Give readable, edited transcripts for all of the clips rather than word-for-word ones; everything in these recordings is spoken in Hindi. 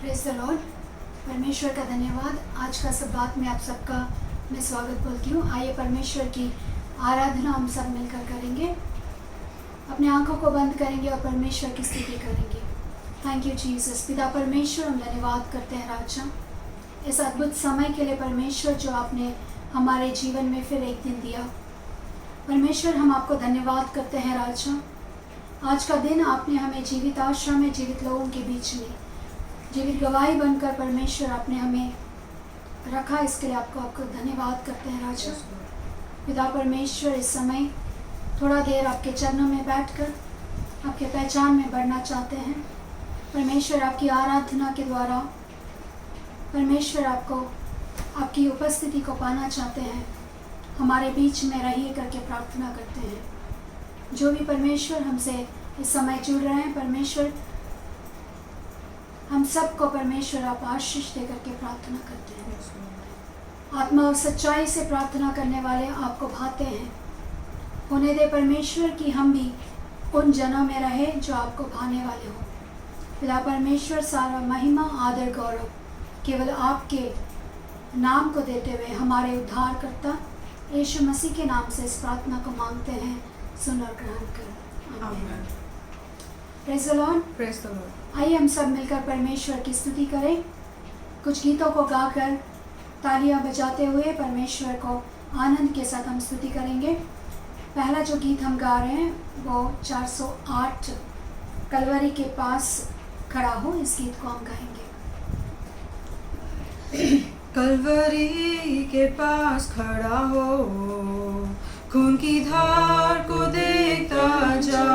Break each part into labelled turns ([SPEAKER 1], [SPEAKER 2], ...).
[SPEAKER 1] Praise the Lord. परमेश्वर का धन्यवाद। आज का सब बात में आप सबका मैं स्वागत बोलती हूँ। आइए परमेश्वर की आराधना हम सब मिलकर करेंगे। अपने आंखों को बंद करेंगे और परमेश्वर की स्तुति करेंगे। Thank you Jesus. पिता परमेश्वर, हम धन्यवाद करते हैं राजा इस अद्भुत समय के लिए परमेश्वर, जो आपने हमारे जीवन में फिर एक दिन दिया। परमेश्वर, हम आपको धन्यवाद करते हैं राजा। आज का दिन आपने हमें जीवित आश्रम में, जीवित लोगों के बीच में जीवित गवाही बनकर परमेश्वर आपने हमें रखा। इसके लिए आपको धन्यवाद करते हैं राजा। पिता परमेश्वर, इस समय थोड़ा देर आपके चरणों में बैठकर आपके पहचान में बढ़ना चाहते हैं। परमेश्वर, आपकी आराधना के द्वारा परमेश्वर आपको आपकी उपस्थिति को पाना चाहते हैं। हमारे बीच में रहिए करके प्रार्थना करते हैं। जो भी परमेश्वर हमसे इस समय जुड़ रहे हैं, परमेश्वर हम सबको परमेश्वर आप आशीष दे करके प्रार्थना करते हैं। आत्मा और सच्चाई से प्रार्थना करने वाले आपको भाते हैं। होने दे परमेश्वर कि हम भी उन जनों में रहे जो आपको भाने वाले हो। पिता परमेश्वर, सारा महिमा, आदर, गौरव केवल आपके नाम को देते हुए हमारे उद्धारकर्ता यीशु मसीह के नाम से इस प्रार्थना को मांगते हैं। सुन और ग्रहण कर। आमीन। Praise the Lord.
[SPEAKER 2] Praise the Lord.
[SPEAKER 1] आइए हम सब मिलकर परमेश्वर की स्तुति करें। कुछ गीतों को गाकर, तालियां बजाते हुए परमेश्वर को आनंद के साथ हम स्तुति करेंगे। पहला जो गीत हम गा रहे हैं वो 408 कलवरी के पास खड़ा हो, इस गीत को हम गाएंगे।
[SPEAKER 2] कलवरी के पास खड़ा हो, खून की धार को देखता जा,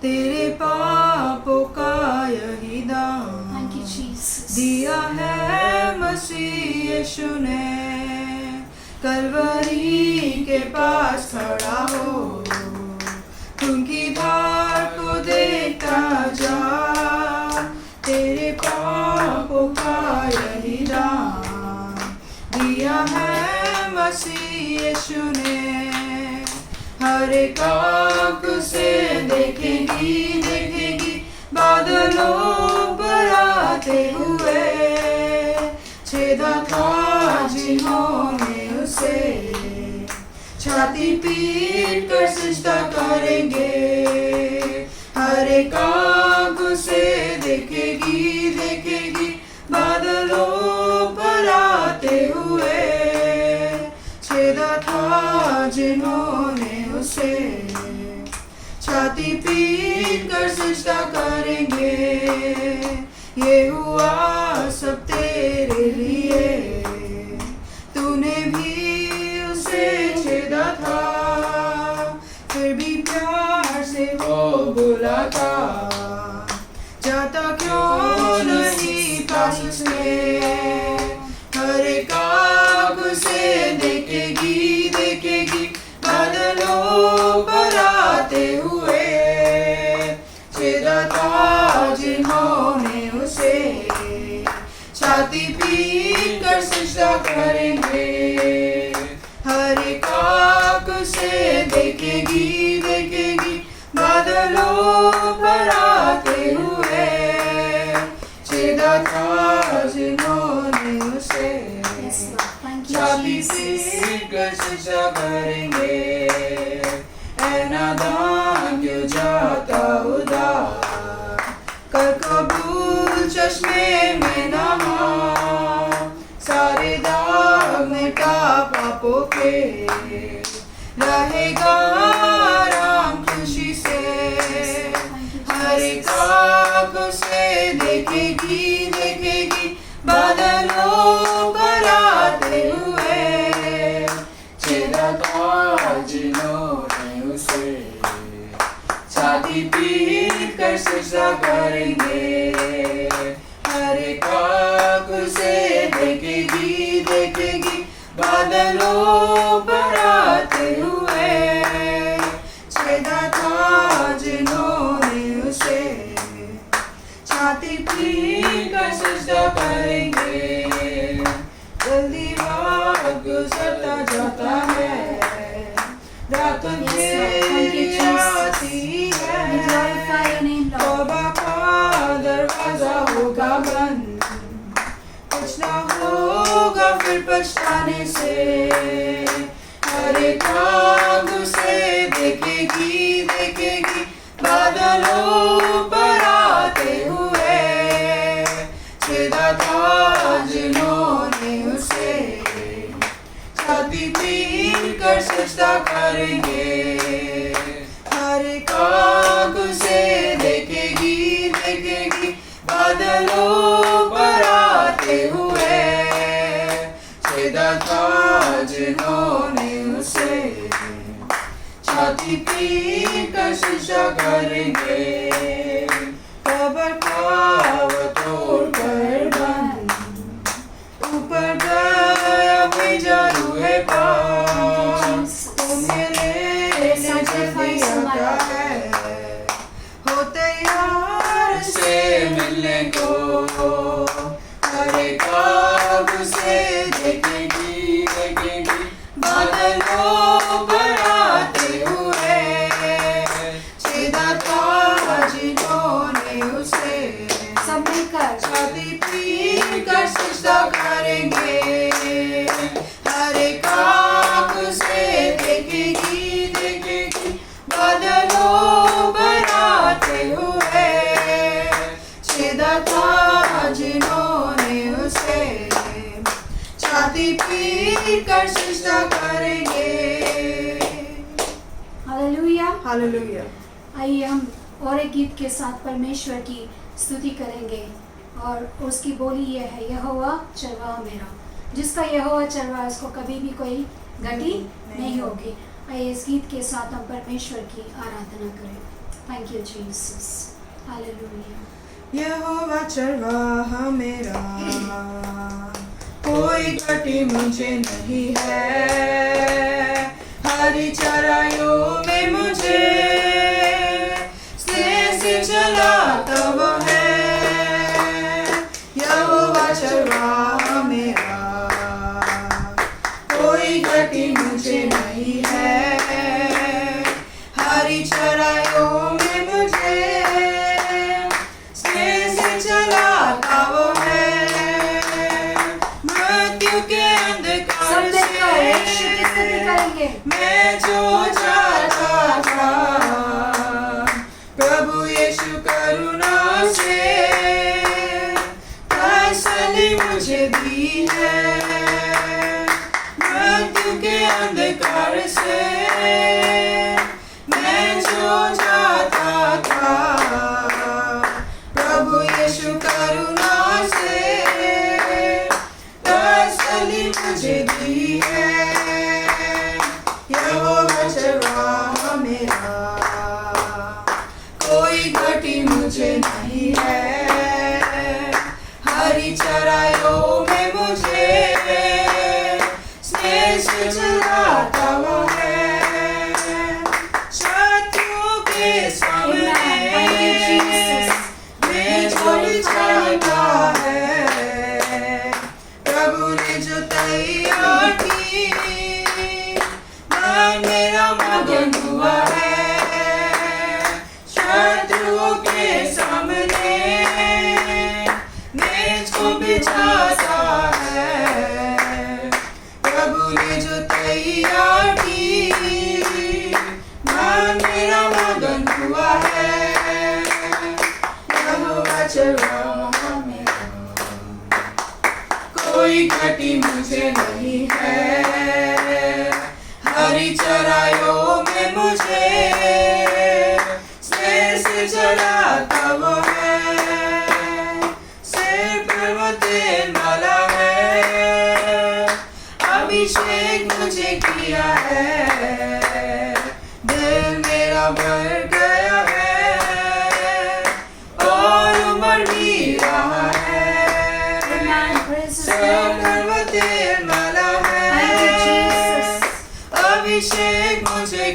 [SPEAKER 2] तेरे पापों का यही दाम दिया है मसीह यीशु ने। कलवरी के पास खड़ा हो, खून की धार को देखता जा, तेरे पापों का यही दाम दिया है मसीह यीशु ने। हर एक आँख से देखेगी देखेगी बादलों पर आते हुए, छेदा था जिन्होंने उसे, छाती पीट कर सजदा करेंगे। हर एक आँख से देखेगी देखेगी बादलों पर आते हुए, छेदा था जिन्होंने उसे, छाती पीट कर सजदा करेंगे। ये हुआ सब तेरे लिए, तूने भी उसे छेदा था, फिर भी प्यार से वो बुलाता, जाता क्यों नहीं पास उसके। हर एक आँख से देखेगी देखेगी बादलों पर आते हुए, छेदा था जिन्होंने उसे, छाती पीट कर सजदा करेंगे। हर एक आँख से देखेगी देखेगी बादलों पर आते हुए, छेदा था जिन्होंने उसे, छाती पीट कर सजदा करेंगे। ऐ नादान क्यों जाता उदार, कर कबूल चश्मे में नहा, सारे दाग मिटा पापों के, रहेगा आराम खुशी से। हर एक आँख से देखेगी देखेगी बादलों पर आते हुए, छेदा था जिन्होंने उसे, छाती पीट कर सजदा करेंगे। हर एक आँख से देखेगी देखेगी बादलों पर आते हुए, छेदा था जिन्होंने उसे, छाती पीट कर सजदा करेंगे। जल्दी रात गुजरता जाता है, रात अंधेरी आती है, तौबा का दरवाजा होगा बंद, कुछ ना होगा फिर पछताने से। हर एक आँख उसे देखेगी देखेगी, बादलों पर आते हुए। छेदा था जिन्होंने उसे, छाती पीट कर सजदा करेंगे। हर एक आँख उसे देखेगी देखेगी, बादलों पर आते हुए। छेदा था जिन्होंने उसे, छाती पीट कर सजदा करेंगे। कब्र का वो तोड़ कर बंद, ऊपर गया भेजा रूहे पाक। तुम्हें लेने जल्दी आता है, हो तैयार से मिलने को। हर एक आँख उसे देखेगी देखेगी, बादलों पर आते हुए। छेदा था जिन्होंने उसे,
[SPEAKER 1] सब मिलकर
[SPEAKER 2] छाती पीट कर सजदा करेंगे। हर एक आँख उसे देखेगी देखेगी, बादलों पर आते हुए। छेदा था जिन्होंने उसे, छाती पीट कर सजदा करेंगे।
[SPEAKER 1] हालेलुया।
[SPEAKER 2] हालेलुया।
[SPEAKER 1] आइए हम और एक गीत के साथ परमेश्वर की स्तुति करेंगे और उसकी बोली ये है, यहोवा चरवाहा मेरा। जिसका यहोवा चरवाहा, उसको कभी भी कोई गति नहीं होगी। आइए इस गीत के साथ हम परमेश्वर की आराधना करें। Thank you Jesus. हालेलुया।
[SPEAKER 2] यहोवा चरवाहा मेरा, कोई घटी मुझे नहीं है। हरी चराइयों में मुझे स्नेह से चलाता वो है। यहोवा चरवाहा मेरा, कोई घटी मुझे नहीं है। हरी चराइयों में मुझे स्नेह से चलाता वो है। मृत्यु के अंधकार से मैं जो जाता था, प्रभु यीशु करुणा से तसल्ली मुझे दी है। मृत्यु के अंधकार से मैं जो जाता था, प्रभु यीशु करुणा से तसल्ली मुझे दी है। यहोवा चरवाहा मेरा, कोई घटी मुझे नहीं है। हरी चराइयों में मुझे स्नेह से चलाता वो है। शत्रुओं के सामने मैं छोड़ जाता है। प्रभु ने जो तैयार की, मन मेरा मगन हुआ है। शत्रुओं के सामने मेज को बिछाता है। प्रभु ने जो तैयार की, मन मेरा मगन हुआ है। यहोवा चरवाहा मेरा, कोई घटी मुझे नहीं है। हरी चराइयों में मुझे स्नेह से चलाता वो है। सिर पर वो तेल माला है, अभिषेक मुझे किया है। दिल मेरा भर गया है और उमड़ भी रहा है। सिर पर वो तेल माला है, अभिषेक मुझे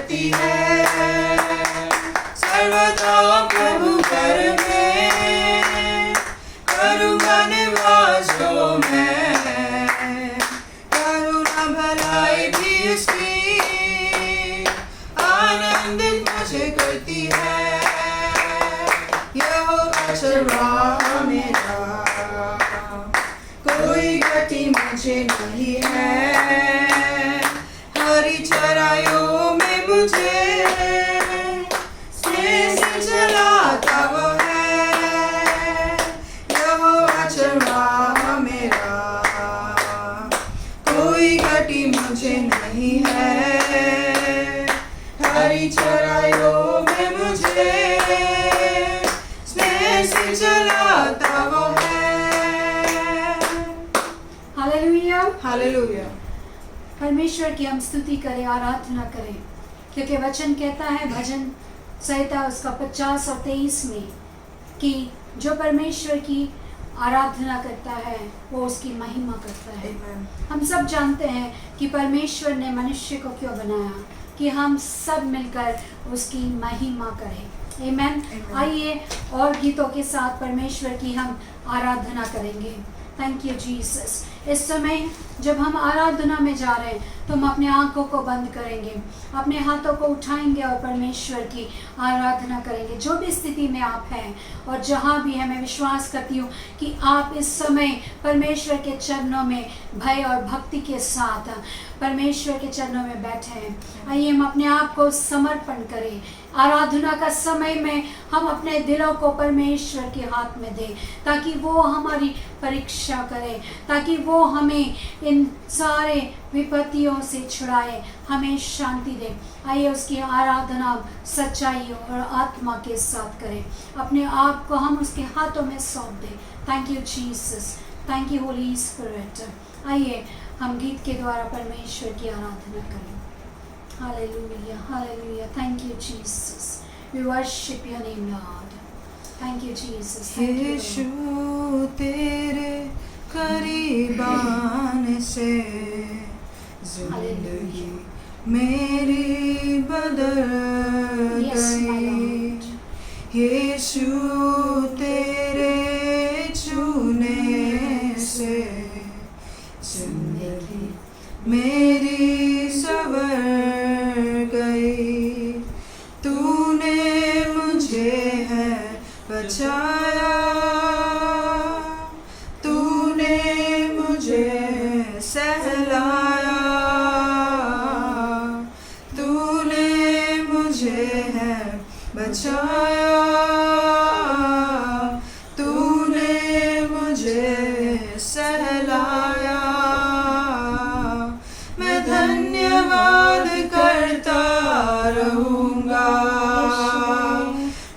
[SPEAKER 2] करती है। सर्वदा प्रभु घर में करूँगा निवास जो मैं, करुणा भलाई भी उसकी आनंदित मुझे करती है। यहोवा चरवाहा मेरा, कोई गति मुझे नहीं है। हरी चराइयों में मुझे स्नेह से चलाता वो है। यहोवा चरवाहा मेरा, कोई गति मुझे नहीं है। हरी चराइयों में मुझे स्नेह से चलाता वो है।
[SPEAKER 1] हालेलुया।
[SPEAKER 2] हालेलुया।
[SPEAKER 1] परमेश्वर की हम स्तुति करें, आराधना करें, क्योंकि वचन कहता है भजन संहिता उसका 50 और 23 में कि जो परमेश्वर की आराधना करता है वो उसकी महिमा करता है। हम सब जानते हैं कि परमेश्वर ने मनुष्य को क्यों बनाया, कि हम सब मिलकर उसकी महिमा करें। आमीन। आइए और गीतों के साथ परमेश्वर की हम आराधना करेंगे। Thank you Jesus. इस समय जब हम आराधना में जा रहे हैं तो हम अपने आंखों को बंद करेंगे, अपने हाथों को उठाएंगे और परमेश्वर की आराधना करेंगे। जो भी स्थिति में आप हैं और जहाँ भी है, मैं विश्वास करती हूँ कि आप इस समय परमेश्वर के चरणों में भय और भक्ति के साथ परमेश्वर के चरणों में बैठे हैं। आइए हम अपने आप को समर्पण करें। आराधना का समय में हम अपने दिलों को परमेश्वर के हाथ में दें, ताकि वो हमारी परीक्षा करे, ताकि वो हमें इन सारे विपत्तियों से छुड़ाए, हमें शांति दे। आइए उसकी आराधना सच्चाई और आत्मा के साथ करें। अपने आप को हम उसके हाथों में सौंप दें। Thank you Jesus, thank you Holy Spirit. आइए हम गीत के द्वारा परमेश्वर की आराधना करें। Hallelujah, hallelujah. Thank you Jesus, we worship your name Lord. Thank you Jesus.
[SPEAKER 2] यीशु तेरे करीब आने से जिंदगी मेरी बदल गई। यीशु तेरे छूने से जिंदगी मेरी संवर गई। तूने मुझे है बचाया, तूने मुझे सहलाया, तूने मुझे है बचाया, तूने मुझे सहलाया। मैं धन्यवाद करता रहूँगा,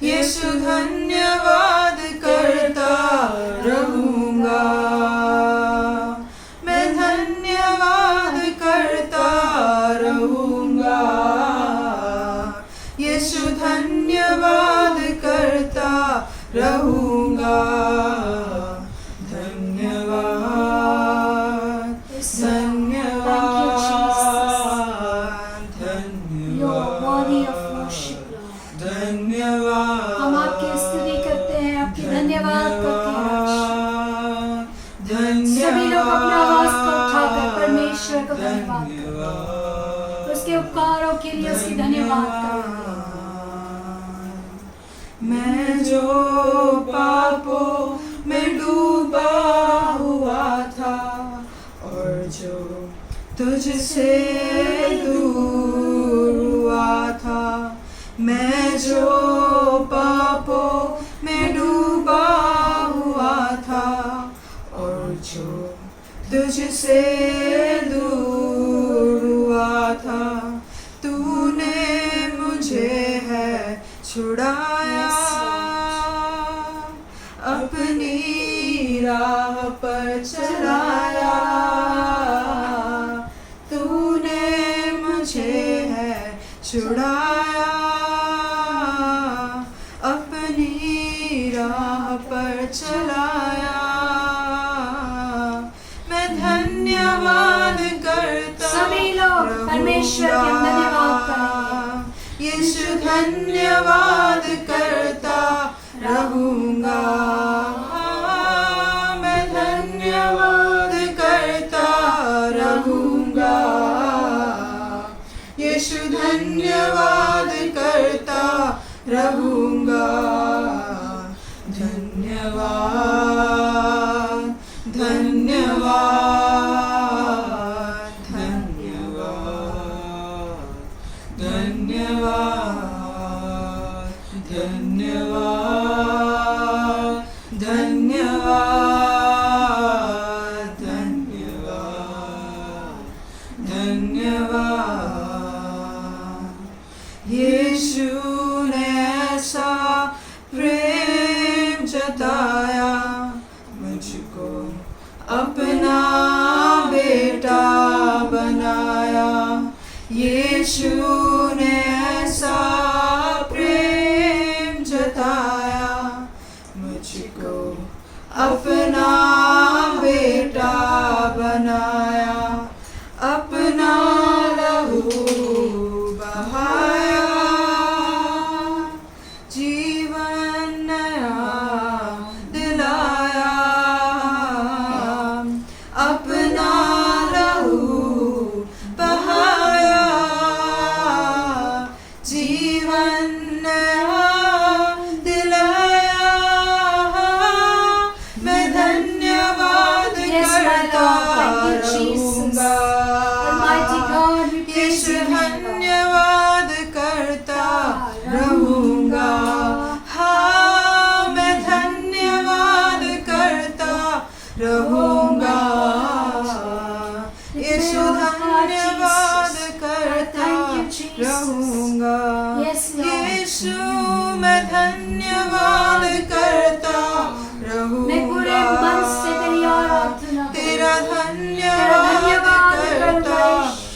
[SPEAKER 2] यीशु धन्यवाद करता रहूँगा। मैं धन्यवाद करता रहूँगा, यीशु धन्यवाद करता रहूँगा। धन्यवाद, धन्यवाद,
[SPEAKER 1] हम आपकी स्तुति करते हैं, आपकी धन्यवाद करते हैं। सभी लोग अपना आवाज को उठाकर परमेश्वर को धन्यवाद करें, उसके उपकारों के लिए उसकी धन्यवाद करें।
[SPEAKER 2] मैं जो पापों में डूबा हुआ था और जो तुझसे दूर हुआ था, मैं जो पापों में डूबा हुआ था और जो तुझसे दूर हुआ था, तूने मुझे है छुड़ाया, अपनी राह पर चलाया। तूने मुझे है छुड़ाया, अपनी राह पर चलाया। मैं धन्यवाद करता
[SPEAKER 1] सभी लोग परमेश्वर के धन्यवाद करेंगे।
[SPEAKER 2] यीशु धन्यवाद करता रहूंगा, मैं धन्यवाद करता रहूंगा, यीशु धन्यवाद करता रहूंगा, धन्यवाद धन्यवाद धन्यवाद धन्यवाद धन्यवाद धन्यवाद धन्यवाद धन्यवाद। यीशु ने ऐसा प्रेम जताया, मुझको अपना बेटा बनाया, यीशु ने ऐसा प्रेम जताया, मुझको अपना बेटा बनाया, अपना लहू बहाया, जीवन नया दिलाया, अपना लहू बहाया, जीवन नया दिलाया, मैं धन्यवाद करता रहूंगा, यीशु धन्यवाद करता रहूंगा, हाँ मैं धन्यवाद करता रहूंगा, यीशु धन्यवाद करता रहूंगा, यीशु मैं धन्यवाद करता रहूंगा, तेरा धन्यवाद करता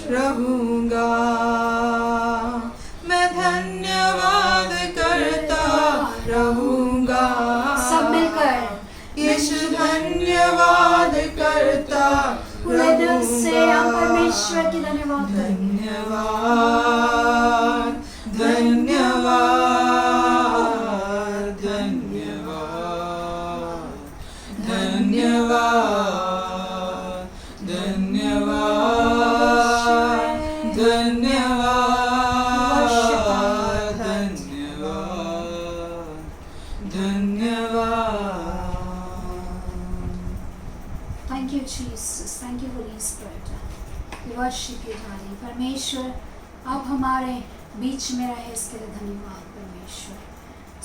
[SPEAKER 2] रहूंगा, मैं धन्यवाद करता रहूंगा,
[SPEAKER 1] सब मिलकर
[SPEAKER 2] यीशु धन्यवाद करता
[SPEAKER 1] पूरे दिल से हम
[SPEAKER 2] रहूंगा,
[SPEAKER 1] परमेश्वर की धन्यवाद करेंगे।
[SPEAKER 2] धन्यवाद धन्यवाद धन्यवाद धन्यवाद धन्यवाद धन्यवाद धन्यवाद धन्यवाद।
[SPEAKER 1] Thank you, Jesus. Thank you, Holy Spirit. We worship you, Daddy. परमेश्वर आप हमारे बीच में रहे इसके लिए धन्यवाद परमेश्वर।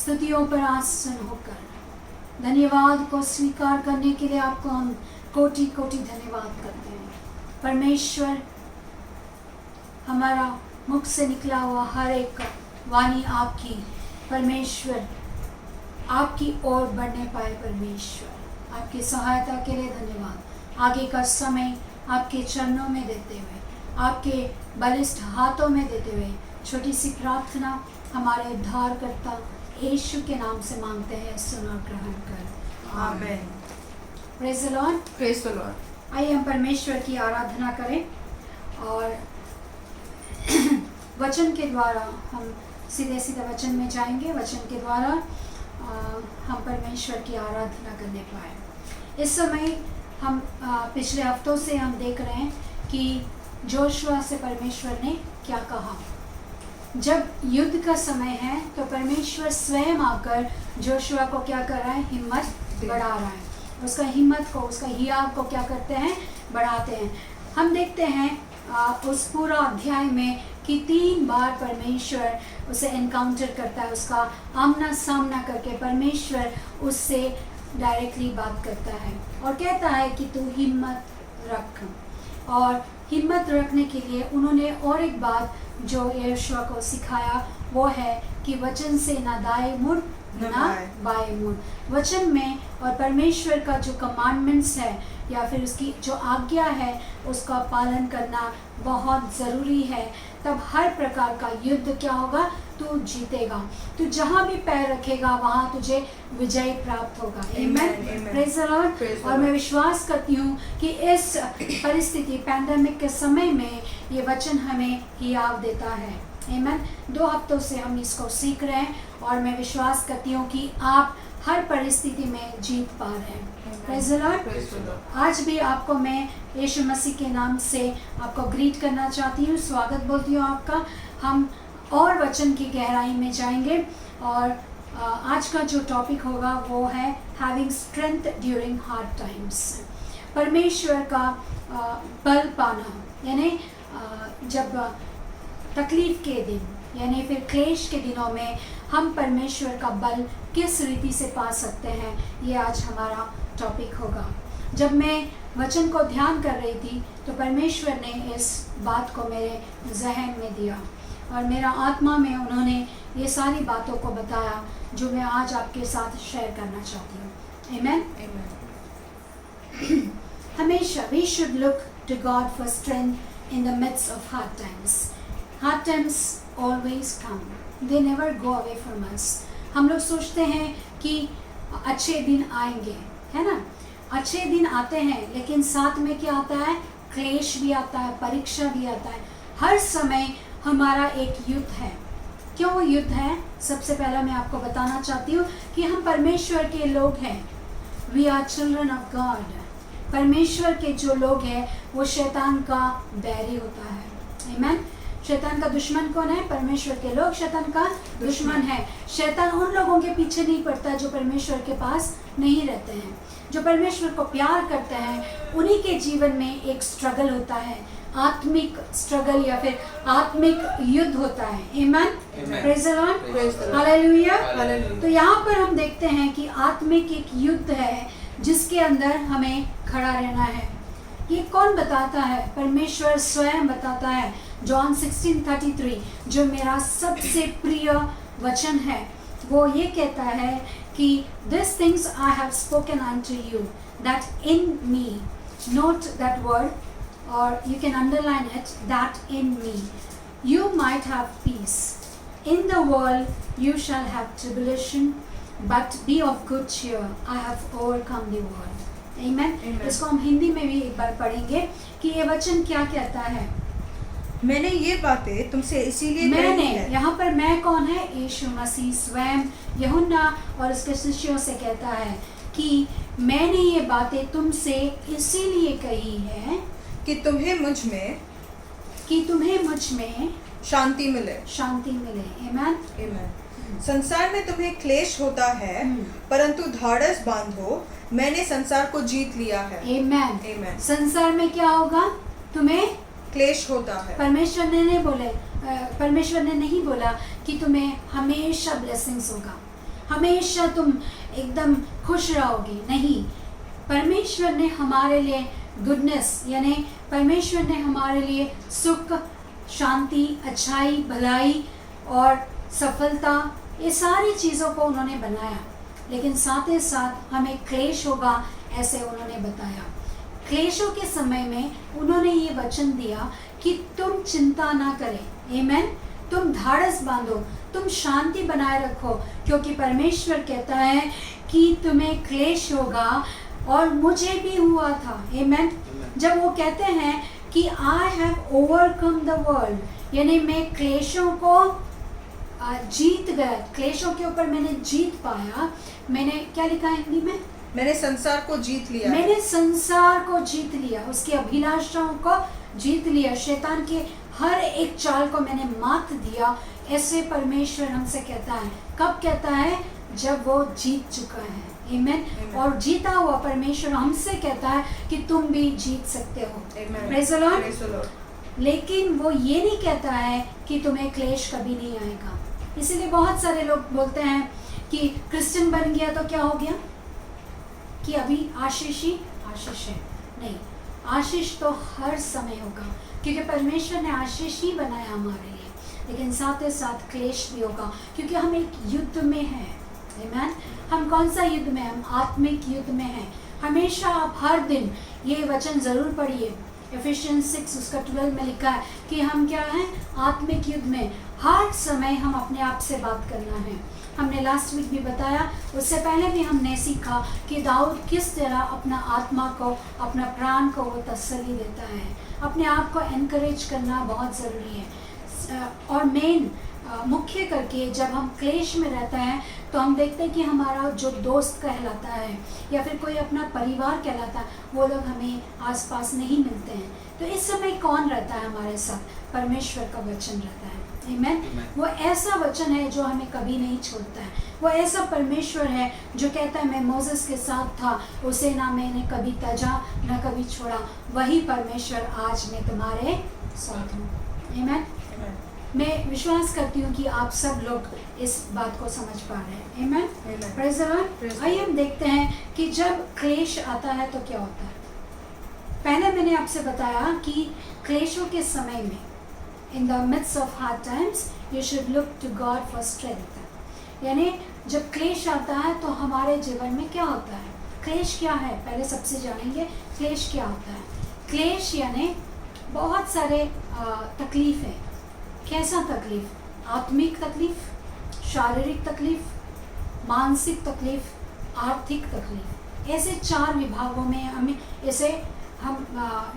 [SPEAKER 1] स्तुतियों पर आसन होकर धन्यवाद को स्वीकार करने के लिए आपको हम कोटि कोटि धन्यवाद करते हैं परमेश्वर। हमारा मुख से निकला हुआ हर एक वाणी आपकी परमेश्वर आपकी ओर बढ़ने पाए परमेश्वर। आपकी सहायता के लिए धन्यवाद। आगे का समय आपके चरणों में देते हुए, आपके बलिष्ठ हाथों में देते हुए छोटी सी प्रार्थना हमारे उद्धारकर्ता यीशु के नाम से मांगते हैं, सुन और ग्रहण कर।
[SPEAKER 2] Amen.
[SPEAKER 1] Praise the Lord.
[SPEAKER 2] Praise the Lord.
[SPEAKER 1] आइए हम परमेश्वर की आराधना करें और वचन के द्वारा हम सीधे सीधे वचन में जाएंगे। वचन के द्वारा हम परमेश्वर की आराधना करने पाए। इस समय हम पिछले हफ्तों से हम देख रहे हैं कि जोशुआ से परमेश्वर ने क्या कहा। जब युद्ध का समय है तो परमेश्वर स्वयं आकर जोशुआ को क्या कर रहा है, हिम्मत बढ़ा रहा है। उसका हिम्मत को, उसका हियाव को क्या करते हैं, बढ़ाते हैं। हम देखते हैं उस पूरा अध्याय में कि 3 बार परमेश्वर उसे एनकाउंटर करता है। उसका आमना सामना करके परमेश्वर उससे डायरेक्टली बात करता है और कहता है कि तू हिम्मत रख। और हिम्मत रखने के लिए उन्होंने और एक बात जो यहोशुआ को सिखाया वो है कि वचन से ना दाएं मुड़ ना बाएं मुड़। वचन में और परमेश्वर का जो कमांडमेंट्स है या फिर उसकी जो आज्ञा है उसका पालन करना बहुत ज़रूरी है। तब हर प्रकार का युद्ध क्या होगा, तू जीतेगा। तू जहाँ भी पैर रखेगा वहाँ तुझे विजय प्राप्त होगा। आमेन। Praise the Lord. और मैं विश्वास करती हूँ कि इस परिस्थिति पैंडेमिक के समय में ये वचन हमें हियाव देता है। आमेन। 2 हफ्तों से हम इसको सीख रहे हैं और मैं विश्वास करती हूँ कि आप हर परिस्थिति में जीत पा रहे हैं। Praise the Lord।
[SPEAKER 2] Praise the Lord।
[SPEAKER 1] आज भी आपको मैं यीशु मसीह के नाम से आपको ग्रीट करना चाहती हूँ, स्वागत बोलती हूँ आपका। हम और वचन की गहराई में जाएंगे और आज का जो टॉपिक होगा वो है having strength during hard times. परमेश्वर का बल पाना, यानी जब तकलीफ के दिन यानी फिर क्लेश के दिनों में हम परमेश्वर का बल किस रीति से पा सकते हैं, ये आज हमारा टॉपिक होगा। जब मैं वचन को ध्यान कर रही थी तो परमेश्वर ने इस बात को मेरे जहन में दिया और मेरा आत्मा में उन्होंने ये सारी बातों को बताया जो मैं आज आपके साथ शेयर करना चाहती हूँ। आमेन। हमेशा we should look to God for strength in the midst of hard times. Hard times always come. They never go away from us. हम लोग सोचते हैं कि अच्छे दिन आएंगे, है ना। अच्छे दिन आते हैं लेकिन साथ में क्या आता है? क्लेश भी आता है, परीक्षा भी आता है। हर समय हमारा एक युद्ध है। क्यों युद्ध है? सबसे पहला मैं आपको बताना चाहती हूँ कि हम परमेश्वर के लोग हैं। We are children of God. परमेश्वर के जो लोग हैं वो शैतान का बैरी होता है। आमेन। शैतान का दुश्मन कौन है? परमेश्वर के लोग शैतान का दुश्मन है। शैतान उन लोगों के पीछे नहीं पड़ता जो परमेश्वर के पास नहीं रहते हैं। जो परमेश्वर को प्यार करते हैं उन्हीं के जीवन में एक स्ट्रगल होता है, आत्मिक स्ट्रगल या फिर आत्मिक युद्ध होता है। Amen. Praise the Lord. Hallelujah. तो यहाँ पर हम देखते हैं कि आत्मिक एक युद्ध है जिसके अंदर हमें खड़ा रहना है। ये कौन बताता है? परमेश्वर स्वयं बताता है। जॉन 16:33 जो मेरा सबसे प्रिय वचन है वो ये कहता है कि These things I have spoken unto you, that in me, note that word or you can underline it, that in me you might have peace. In the world you shall have tribulation, but be of good cheer, I have overcome the world. Amen. इसको हम हिंदी में भी एक बार पढ़ेंगे कि ये वचन क्या कहता है।
[SPEAKER 2] मैंने ये बातें तुमसे इसीलिए
[SPEAKER 1] मैंने,
[SPEAKER 2] कही है।
[SPEAKER 1] यहाँ पर मैं कौन है? यीशु मसीह स्वयं यूहन्ना और उसके शिष्यों से कहता है कि मैंने ये बातें तुमसे इसीलिए कही है
[SPEAKER 2] कि तुम्हें मुझ में शांति मिले।
[SPEAKER 1] आमेन।
[SPEAKER 2] आमेन। संसार में तुम्हें क्लेश होता है परंतु धाड़स बांधो, मैंने संसार को जीत लिया है।
[SPEAKER 1] आमेन।
[SPEAKER 2] आमेन।
[SPEAKER 1] संसार में क्या होगा? तुम्हें
[SPEAKER 2] क्लेश होता है।
[SPEAKER 1] परमेश्वर ने नहीं बोला कि तुम्हें हमेशा ब्लेसिंग्स होगा, हमेशा तुम एकदम खुश रहोगी। नहीं, परमेश्वर ने हमारे लिए गुडनेस यानी परमेश्वर ने हमारे लिए सुख, शांति, अच्छाई, भलाई और सफलता, ये सारी चीज़ों को उन्होंने बनाया। लेकिन साथ ही साथ हमें क्लेश होगा ऐसे उन्होंने बताया। क्लेशों के समय में उन्होंने ये वचन दिया कि तुम चिंता ना करें। आमेन। तुम धाड़स बांधो, तुम शांति बनाए रखो, क्योंकि परमेश्वर कहता है कि तुम्हें क्लेश होगा और मुझे भी हुआ था। आमेन। जब वो कहते हैं कि I have overcome the world, यानी मैं क्लेशों को जीत गया, क्लेशों के ऊपर मैंने जीत पाया। मैंने क्या लिखा है हिंदी में?
[SPEAKER 2] मैंने संसार को जीत लिया।
[SPEAKER 1] मैंने संसार को जीत लिया, उसकी अभिलाषाओं को जीत लिया, शैतान के हर एक चाल को मैंने मात दिया। ऐसे परमेश्वर हमसे कहता है। कब कहता है? जब वो जीत चुका है। आमेन। और जीता हुआ परमेश्वर हमसे कहता है कि तुम भी जीत सकते हो। Praise the Lord. लेकिन वो ये नहीं कहता है कि तुम्हें क्लेश कभी नहीं आएगा। इसीलिए बहुत सारे लोग बोलते हैं कि क्रिश्चियन बन गया तो क्या हो गया, कि अभी आशीष ही आशीष है। नहीं, आशीष तो हर समय होगा, क्योंकि परमेश्वर ने आशीष ही बनाया हमारे लिए। लेकिन साथ ही साथ क्लेश भी होगा, क्योंकि हम एक युद्ध में हैं। आमेन। हम कौन सा युद्ध में? हम आत्मिक युद्ध में हैं। हमेशा आप हर दिन ये वचन ज़रूर पढ़िए। एफिशिएंस 6 उसका 12 में लिखा है कि हम क्या हैं? आत्मिक युद्ध में। हर समय हम अपने आप से बात करना है। हमने लास्ट वीक भी बताया, उससे पहले भी हमने सीखा कि दाऊद किस तरह अपना आत्मा को, अपना प्राण को वो तसल्ली देता है। अपने आप को एनकरेज करना बहुत ज़रूरी है। और मेन मुख्य करके जब हम क्लेश में रहते हैं तो हम देखते हैं कि हमारा जो दोस्त कहलाता है या फिर कोई अपना परिवार कहलाता है, वो लोग हमें आसपास नहीं मिलते हैं। तो इस समय कौन रहता है हमारे साथ? परमेश्वर का वचन रहता है। आमीन। वो ऐसा वचन है जो हमें कभी नहीं छोड़ता है। वो ऐसा परमेश्वर है जो कहता है मैं मोसेस के साथ था, उसे ना मैंने कभी तजा ना कभी छोड़ा। वही परमेश्वर आज मैं तुम्हारे साथ हूँ। आमीन। मैं विश्वास करती हूँ कि आप सब लोग इस बात को समझ पा रहे हैं। आमीन। Praise the Lord. आइए हम देखते हैं कि जब क्लेश आता है तो क्या होता है। पहले मैंने आपसे बताया कि क्लेशों के समय में in the midst of hard times you should look to God for strength। यानी जब क्लेश आता है तो हमारे जीवन में क्या होता है? क्लेश क्या है पहले सबसे जानेंगे। क्लेश क्या होता है? क्लेश यानी बहुत सारे तकलीफ है। कैसा तकलीफ? आत्मिक तकलीफ, शारीरिक तकलीफ, मानसिक तकलीफ, आर्थिक तकलीफ। ऐसे 4 विभागों में हम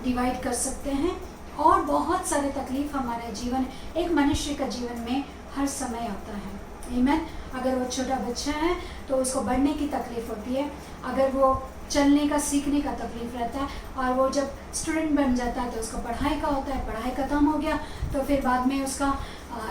[SPEAKER 1] डिवाइड कर सकते हैं। और बहुत सारे तकलीफ हमारे जीवन, एक मनुष्य का जीवन में हर समय आता है। आमीन। अगर वो छोटा बच्चा है तो उसको बढ़ने की तकलीफ होती है, अगर वो चलने का सीखने का तकलीफ रहता है, और वो जब स्टूडेंट बन जाता है तो उसको पढ़ाई का होता है, पढ़ाई ख़त्म हो गया तो फिर बाद में उसका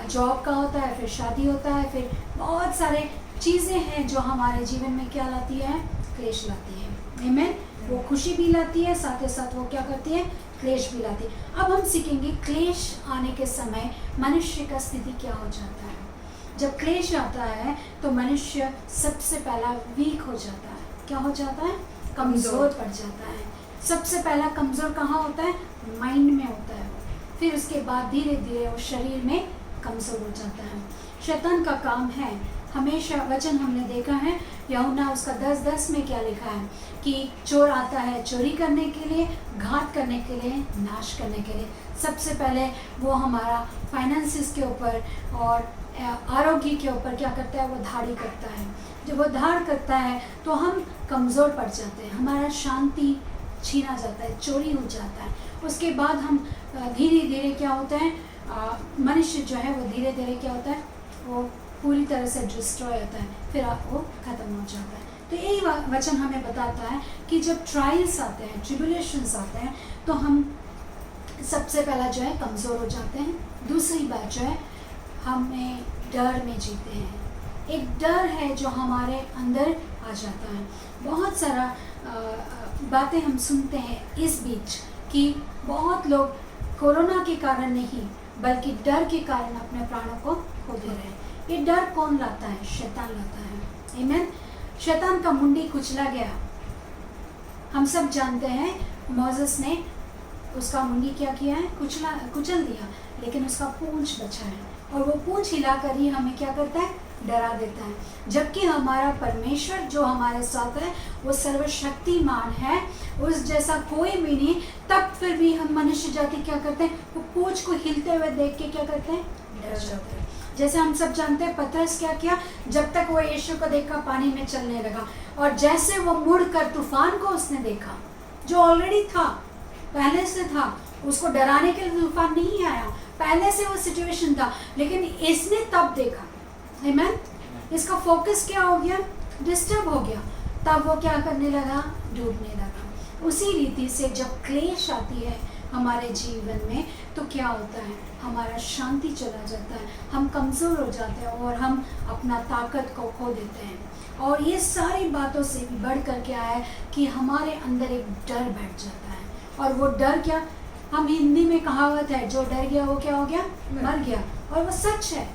[SPEAKER 1] जॉब का होता है, फिर शादी होता है, फिर बहुत सारे चीज़ें हैं जो हमारे जीवन में क्या लाती है? क्लेश लाती है। आमीन। वो खुशी भी लाती है, साथ ही साथ वो क्या करती है? क्लेश भी लाती है। अब हम सीखेंगे क्लेश आने के समय मनुष्य का स्थिति क्या हो जाता है। जब क्लेश आता है तो मनुष्य सबसे पहला वीक हो जाता है। क्या हो जाता है? कमज़ोर पड़ जाता है। सबसे पहला कमज़ोर कहाँ होता है? माइंड में होता है। फिर उसके बाद धीरे धीरे वो शरीर में कमज़ोर हो जाता है। शैतान का काम है हमेशा, वचन हमने देखा है यूहन्ना उसका 10:10 में क्या लिखा है कि चोर आता है चोरी करने के लिए, घात करने के लिए, नाश करने के लिए। सबसे पहले वो हमारा फाइनेंसिस के ऊपर और आरोग्य के ऊपर क्या करता है? वो धाड़ी करता है। जब वो धाड़ करता है तो हम कमज़ोर पड़ जाते हैं, हमारा शांति छीना जाता है, चोरी हो जाता है। उसके बाद हम धीरे धीरे क्या होता है, मनुष्य जो है वो धीरे धीरे क्या होता है? वो पूरी तरह से डिस्ट्रॉय होता है, फिर वो ख़त्म हो जाता है। तो यही वचन हमें बताता है कि जब ट्रायल्स आते हैं, ट्रिबुलेशंस आते हैं, तो हम सबसे पहला जो है कमज़ोर हो जाते हैं। दूसरी बात जो है, हमें डर में जीते हैं। एक डर है जो हमारे अंदर आ जाता है। बहुत सारा बातें हम सुनते हैं इस बीच कि बहुत लोग कोरोना के कारण नहीं बल्कि डर के कारण अपने प्राणों को खो दे रहे हैं। ये डर कौन लाता है? शैतान लाता है। आमीन। शैतान का मुंडी कुचला गया। हम सब जानते हैं मोसेस ने उसका मुंडी क्या किया है? कुचल दिया, लेकिन उसका पूंछ बचा है, और वो पूंछ हिलाकर ही हमें क्या करता है? डरा देता है। जबकि हमारा परमेश्वर जो हमारे साथ है वो सर्वशक्तिमान है, उस जैसा कोई भी नहीं। तब फिर भी हम मनुष्य जाति क्या करते हैं? वो पूंछ को हिलते हुए देख के क्या करते हैं? डर जाते हैं। जैसे हम सब जानते हैं पतरस क्या किया? जब तक वो यीशु को देखा पानी में चलने लगा, और जैसे वो मुड़कर तूफान को उसने देखा जो ऑलरेडी था, पहले से था, उसको डराने के लिए तूफान नहीं आया, पहले से वो सिचुएशन था, लेकिन इसने तब देखा। आमीन। इसका फोकस क्या हो गया? डिस्टर्ब हो गया। तब वो क्या करने लगा? डूबने लगा। उसी रीति से जब क्लेश आती है हमारे जीवन में तो क्या होता है? हमारा शांति चला जाता है, हम कमज़ोर हो जाते हैं और हम अपना ताकत को खो देते हैं। और ये सारी बातों से भी बढ़ कर क्या है कि हमारे अंदर एक डर बैठ जाता है। और वो डर क्या, हम हिंदी में कहावत है, जो डर गया वो क्या हो गया? मर गया। और वो सच है।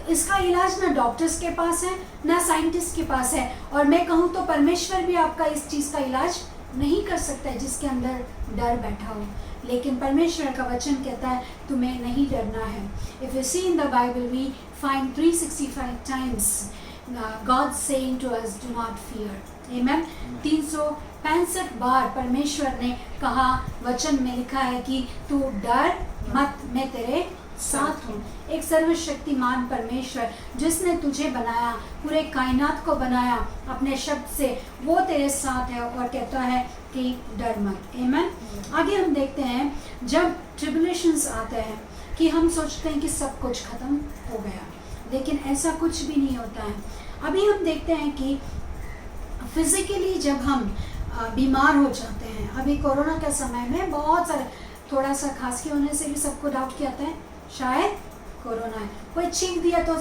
[SPEAKER 1] इसका इलाज ना डॉक्टर्स के पास है ना साइंटिस्ट के पास है, और मैं कहूँ तो परमेश्वर भी आपका इस चीज़ का इलाज नहीं कर सकता है जिसके अंदर डर बैठा हो। लेकिन परमेश्वर का वचन कहता है तुम्हें नहीं डरना है। If you see in the Bible we find 365 times God saying to us do not fear. आमीन। 365 बार परमेश्वर ने कहा, वचन में लिखा है कि तू डर मत, मैं तेरे साथ हूँ। एक सर्वशक्तिमान परमेश्वर जिसने तुझे बनाया, पूरे कायनात को बनाया अपने शब्द से, वो तेरे साथ है और कहता है कि डर मत। आमीन। आगे हम देखते हैं जब ट्रिबुलेशंस आते हैं कि हम सोचते हैं कि सब कुछ ख़त्म हो गया, लेकिन ऐसा कुछ भी नहीं होता है। अभी हम देखते हैं कि फिज़िकली जब हम बीमार हो जाते हैं, अभी कोरोना के समय में बहुत सारे, थोड़ा सा खांसी होने से भी सबको डाउट किया जाता है शायद कोरोना है, कोई छींक दिया तो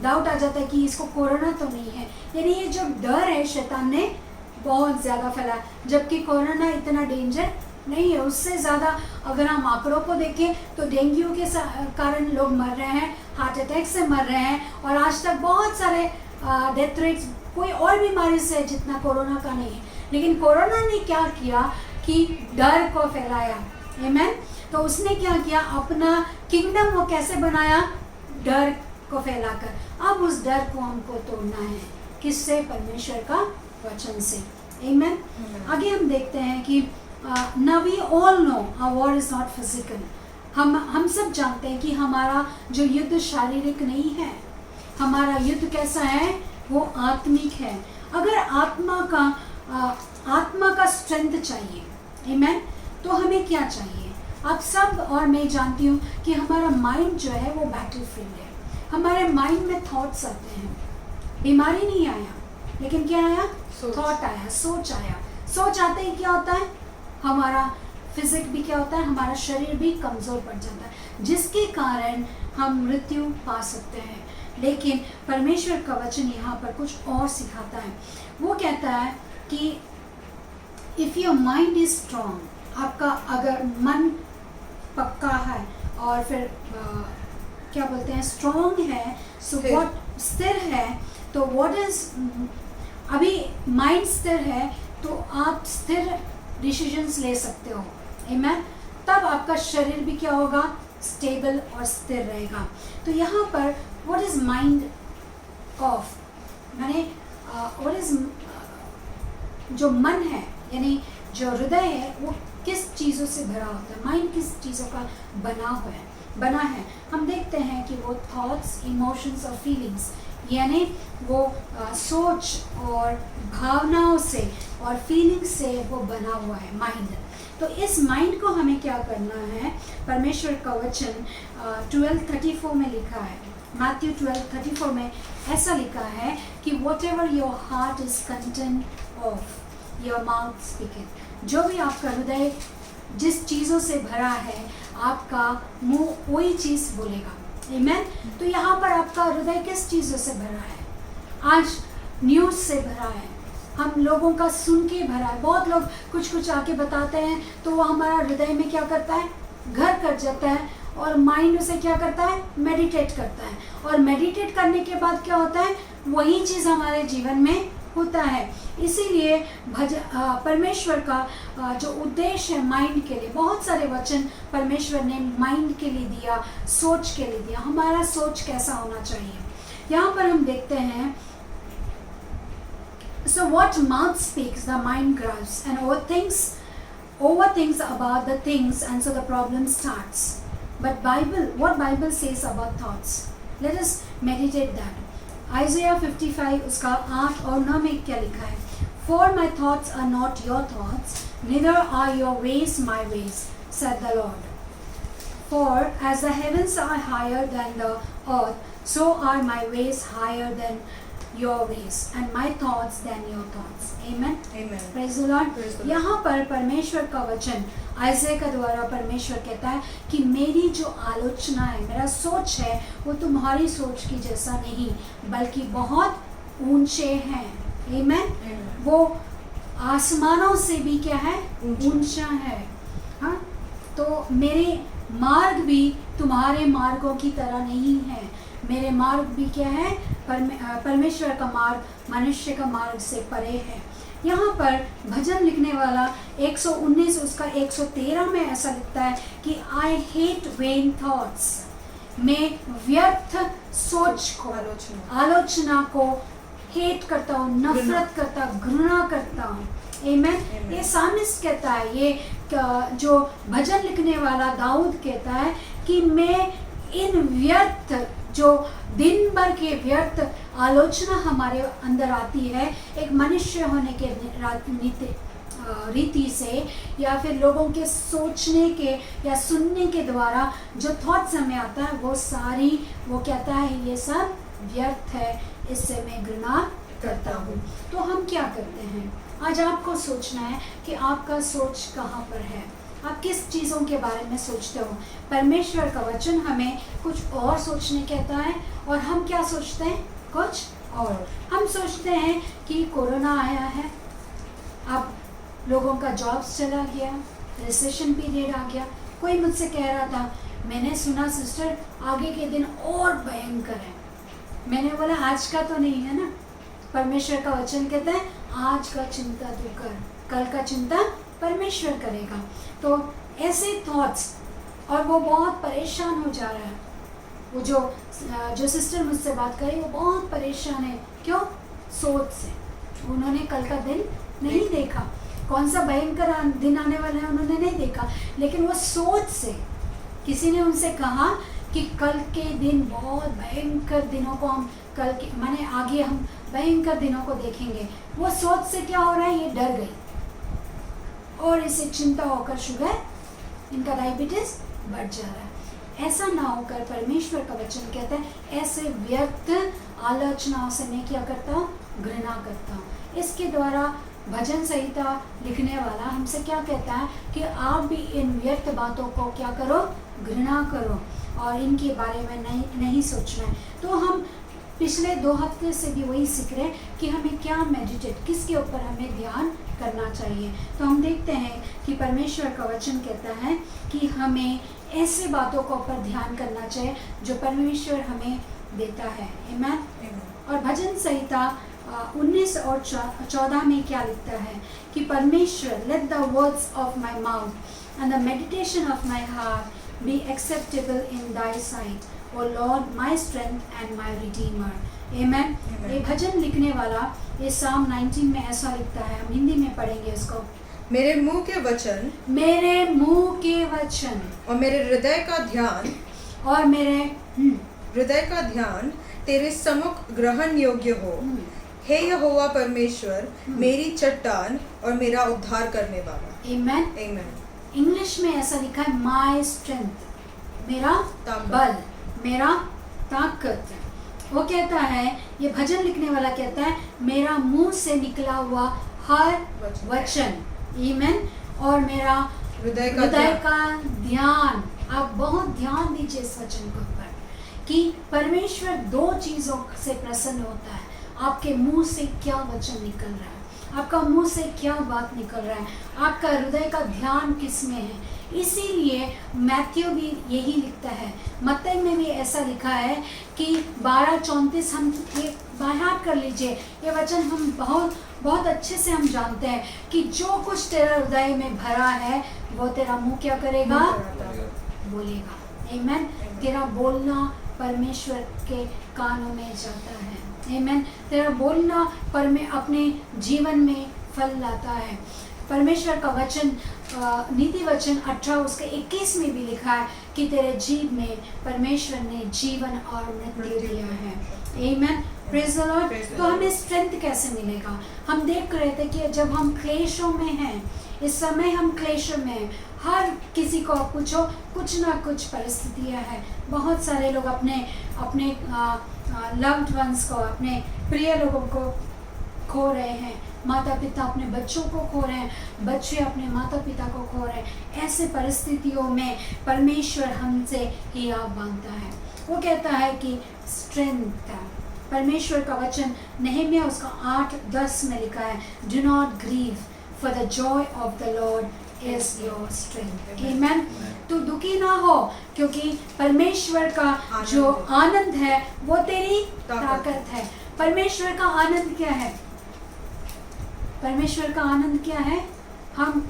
[SPEAKER 1] डाउट आ जाता है कि इसको कोरोना तो नहीं है। यानी ये जो डर है शैतान ने बहुत ज़्यादा फैलाया, जबकि कोरोना इतना डेंजर नहीं है। उससे ज़्यादा अगर हम आंकड़ों को देखें तो डेंगू के कारण लोग मर रहे हैं, हार्ट अटैक से मर रहे हैं, और आज तक बहुत सारे डेथ रेट्स कोई और बीमारी से जितना कोरोना का नहीं है। लेकिन कोरोना ने क्या किया कि डर को फैलाया। आमीन। तो उसने क्या किया, अपना किंगडम वो कैसे बनाया, डर को फैलाकर। अब उस डर को हमको तोड़ना है, किससे, परमेश्वर का वचन से। आमीन। आगे हम देखते हैं कि now we all know our war is not physical। हम सब जानते हैं कि हमारा जो युद्ध शारीरिक नहीं है, हमारा युद्ध कैसा है, वो आत्मिक है। अगर आत्मा का स्ट्रेंथ चाहिए, आमीन, तो हमें क्या चाहिए। आप सब और मैं जानती हूँ कि हमारा माइंड जो है वो बैटलफील्ड है। हमारे माइंड में थॉट्स आते हैं, बीमारी नहीं आया, लेकिन क्या आया, थॉट आया, सोच आया। सोच आते ही क्या होता है, हमारा फिजिक भी क्या होता है, हमारा शरीर भी कमज़ोर पड़ जाता है, जिसके कारण हम मृत्यु पा सकते हैं। लेकिन परमेश्वर का वचन यहाँ पर कुछ और सिखाता है। वो कहता है कि if your mind is strong, आपका अगर मन पक्का है और फिर क्या बोलते हैं, स्ट्रॉन्ग है, सो व्हाट, स्थिर है, तो व्हाट इज, अभी माइंड स्थिर है तो आप स्थिर डिसीजंस ले सकते हो। आमीन। तब आपका शरीर भी क्या होगा, स्टेबल और स्थिर रहेगा। तो यहाँ पर व्हाट इज माइंड ऑफ, माने व्हाट इज, जो मन है यानी जो हृदय है वो किस चीज़ों से भरा होता है, माइंड किस चीज़ों का बना है। हम देखते हैं कि वो थॉट्स, इमोशंस और फीलिंग्स, यानी वो सोच और भावनाओं से और फीलिंग्स से वो बना हुआ है माइंड। तो इस माइंड को हमें क्या करना है, परमेश्वर का वचन 12:34 में लिखा है, मैथ्यू 12:34 में ऐसा लिखा है कि what ever your heart is content of your mouth speaking. जो भी आपका हृदय जिस चीज़ों से भरा है, आपका मुंह वही चीज़ बोलेगा। आमीन। तो यहाँ पर आपका हृदय किस चीज़ों से भरा है, आज न्यूज़ से भरा है, हम लोगों का सुन के भरा है। बहुत लोग कुछ आके बताते हैं तो वो हमारा हृदय में क्या करता है, घर कर जाता है, और माइंड उसे क्या करता है, मेडिटेट करता है, और मेडिटेट करने के बाद क्या होता है, वही चीज़ हमारे जीवन में होता है। इसीलिए परमेश्वर का जो उद्देश्य है माइंड के लिए, बहुत सारे वचन परमेश्वर ने माइंड के लिए दिया, सोच के लिए दिया। हमारा सोच कैसा होना चाहिए, यहाँ पर हम देखते हैं, so what mouth speaks the mind grasps and overthinks about the things, and so the problem starts. But what Bible says about thoughts, let us meditate that. Isaiah 55 उसका 8 और 9 में क्या लिखा है, For my thoughts are not your thoughts, neither are your ways my ways, said the Lord. For as the heavens are higher than the earth, so are my ways higher than your ways, and my thoughts than your thoughts. Amen.
[SPEAKER 2] Amen.
[SPEAKER 1] Praise the Lord.
[SPEAKER 2] Praise the Lord.
[SPEAKER 1] यहाँ पर परमेश्वर का वचन आइज़ाया के द्वारा परमेश्वर कहता है कि मेरी जो आलोचना है, मेरा सोच है, वो तुम्हारी सोच की जैसा नहीं, बल्कि बहुत ऊंचे हैं। Amen. वो आसमानों से भी क्या है, ऊंचा है। हाँ, तो मेरे मार्ग भी तुम्हारे मार्गों की तरह नहीं है। मेरे मार्ग भी क्या है, परमेश्वर का मार्ग मनुष्य का मार्ग से परे है। यहाँ पर भजन लिखने वाला 119 उसका 113 में ऐसा लिखता है कि आई हेट वेन थॉट्स, मैं व्यर्थ सोच को, आलोचना को हेट करता हूँ, नफरत करता, घृणा करता हूँ। आमीन। ये सामिस्ट कहता है, ये जो भजन लिखने वाला दाऊद कहता है कि मैं इन व्यर्थ, जो दिन भर के व्यर्थ आलोचना हमारे अंदर आती है, एक मनुष्य होने के रीति से या फिर लोगों के सोचने के या सुनने के द्वारा जो थॉट्स हमें आता है वो कहता है ये सब व्यर्थ है, इससे मैं घृणा करता हूँ। तो हम क्या करते हैं? आज आपको सोचना है कि आपका सोच कहाँ पर है, आप किस चीज़ों के बारे में सोचते हो। परमेश्वर का वचन हमें कुछ और सोचने कहता है और हम क्या सोचते हैं? कुछ और। हम सोचते हैं कि कोरोना आया है, अब लोगों का जॉब्स चला गया, रिसेशन पीरियड आ गया। कोई मुझसे कह रहा था, मैंने सुना सिस्टर आगे के दिन और भयंकर है। मैंने बोला आज का तो नहीं है ना, परमेश्वर का वचन कहता है आज का चिंता तू कर, कल का चिंता परमेश्वर करेगा। तो ऐसे थॉट्स, और वो बहुत परेशान हो जा रहा है। वो जो सिस्टर मुझसे बात करी वो बहुत परेशान है। क्यों? सोच से। उन्होंने कल का दिन नहीं देखा, कौन सा भयंकर दिन आने वाला है उन्होंने नहीं देखा, लेकिन वो सोच से। किसी ने उनसे कहा कि कल के दिन बहुत भयंकर दिनों को हम माने आगे हम भयंकर दिनों को देखेंगे। वो सोच से क्या हो रहा है, ये डर गई और इसे चिंता होकर शुगर, इनका डायबिटीज बढ़ जा रहा है। ऐसा ना होकर परमेश्वर का वचन कहता है ऐसे व्यर्थ आलोचनाओं से मैं क्या करता हूँ? घृणा करता हूँ। इसके द्वारा भजन संहिता लिखने वाला हमसे क्या कहता है कि आप भी इन व्यर्थ बातों को क्या करो? घृणा करो और इनके बारे में नहीं सोचना है। तो हम पिछले 2 हफ्ते से भी वही सीख रहे हैं कि हमें क्या मेडिटेट, किसके ऊपर हमें ध्यान करना चाहिए। तो हम देखते हैं कि परमेश्वर का वचन कहता है कि हमें ऐसे बातों के ऊपर ध्यान करना चाहिए जो परमेश्वर हमें देता है। आमीन। और भजन संहिता 19 और 14 में क्या लिखता है कि परमेश्वर, let the words of my mouth and the meditation of my heart be acceptable in thy sight, O Lord, my strength and my redeemer. Amen. ये भजन लिखने वाला ये साम 19 में ऐसा लिखता है, हम हिंदी में पढ़ेंगे इसको।
[SPEAKER 2] मेरे मुंह के वचन और मेरे हृदय का ध्यान तेरे सम्मुख ग्रहण योग्य हो। हे यहोवा परमेश्वर, मेरी चट्टान और मेरा उद्धार करने वाला।
[SPEAKER 1] Amen.
[SPEAKER 2] Amen.
[SPEAKER 1] इंग्लिश में ऐसा लिखा है माई स्ट्रेंथ, मेरा बल, मेरा ताकत। वो कहता है, ये भजन लिखने वाला कहता है मेरा मुंह से निकला हुआ हर वचन, ईमेन, और मेरा हृदय का ध्यान। आप बहुत ध्यान दीजिए इस वचन के ऊपर कि परमेश्वर 2 चीज़ों से प्रसन्न होता है। आपके मुंह से क्या वचन निकल रहा है, आपका मुंह से क्या बात निकल रहा है, आपका हृदय का ध्यान किस में है। इसीलिए मैथ्यू भी यही लिखता है, मत्ती में भी ऐसा लिखा है कि 12:34, हम ये बाहर कर लीजिए, ये वचन हम बहुत अच्छे से हम जानते हैं कि जो कुछ तेरा हृदय में भरा है वो तेरा मुंह क्या करेगा? बोलेगा। आमीन। तेरा बोलना परमेश्वर के कानों में जाता है। आमीन। तेरा बोलना अपने जीवन में फल लाता है। परमेश्वर का वचन नीति वचन 18 उसके 21 में भी लिखा है कि तेरे जीव में परमेश्वर ने जीवन और मृत्यु दिया है। आमीन। Praise the Lord. तो हमें स्ट्रेंथ कैसे मिलेगा? हम देख रहे थे कि जब हम क्लेशों में हैं, इस समय हम क्लेशों में हैं, हर किसी को पूछो कुछ ना कुछ परिस्थितियां हैं। बहुत सारे लोग अपने लव्ड वंस को, अपने प्रिय लोगों को खो रहे हैं, माता पिता अपने बच्चों को खो रहे हैं, बच्चे अपने माता पिता को खो रहे हैं। ऐसे परिस्थितियों में परमेश्वर हमसे हियाव बांधता है। वो कहता है कि स्ट्रेंथ, परमेश्वर का वचन नहम्याह उसका 8:10 में लिखा है, do not grieve for the joy of the Lord is your strength. आमीन। तो दुखी ना हो, क्योंकि परमेश्वर का जो आनंद है वो तेरी ताकत है। परमेश्वर का आनंद क्या है? परमेश्वर का आनंद क्या है? हम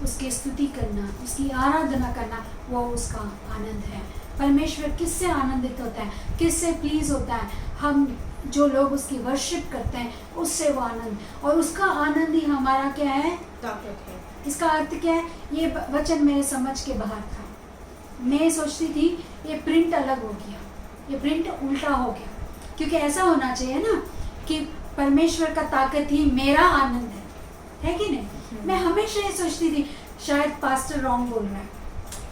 [SPEAKER 1] उसकी स्तुति करना, उसकी आराधना करना, वो उसका आनंद है। परमेश्वर किससे आनंदित होता है, किससे प्लीज होता है? हम जो लोग उसकी वर्शिप करते हैं उससे वो आनंद, और उसका आनंद ही हमारा क्या है? ताकत है। इसका अर्थ क्या है? ये वचन मेरे समझ के बाहर था। मैं सोचती थी ये प्रिंट अलग हो गया, ये प्रिंट उल्टा हो गया, क्योंकि ऐसा होना चाहिए ना कि परमेश्वर का ताकत ही मेरा आनंद है कि नहीं? मैं हमेशा ये सोचती थी शायद पास्टर रॉन्ग बोल रहा है,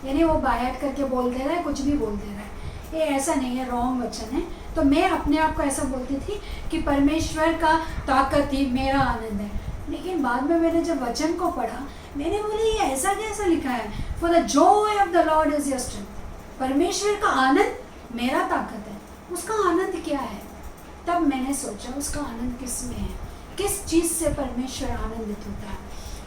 [SPEAKER 1] यानी वो बायट करके बोल दे रहा है, कुछ भी बोल दे रहा है। ये ऐसा नहीं है, रॉन्ग वचन है। तो मैं अपने आप को ऐसा बोलती थी कि परमेश्वर का ताकत ही मेरा आनंद है। लेकिन बाद में मैंने जब वचन को पढ़ा, मैंने बोली ये ऐसा कैसा लिखा है, for the joy of the Lord is your strength. परमेश्वर का आनंद मेरा ताकत है। उसका आनंद क्या है? तब मैंने सोचा उसका आनंद किस में है, किस चीज़ से परमेश्वर आनंदित होता है।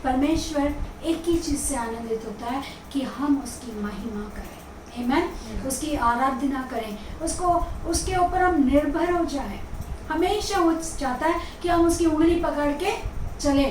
[SPEAKER 1] परमेश्वर एक ही चीज़ से आनंदित होता है कि हम उसकी महिमा करें, आमीन, उसकी आराधना करें, उसको उसके ऊपर हम निर्भर हो जाए। हमेशा वो चाहता है कि हम उसकी उंगली पकड़ के चले,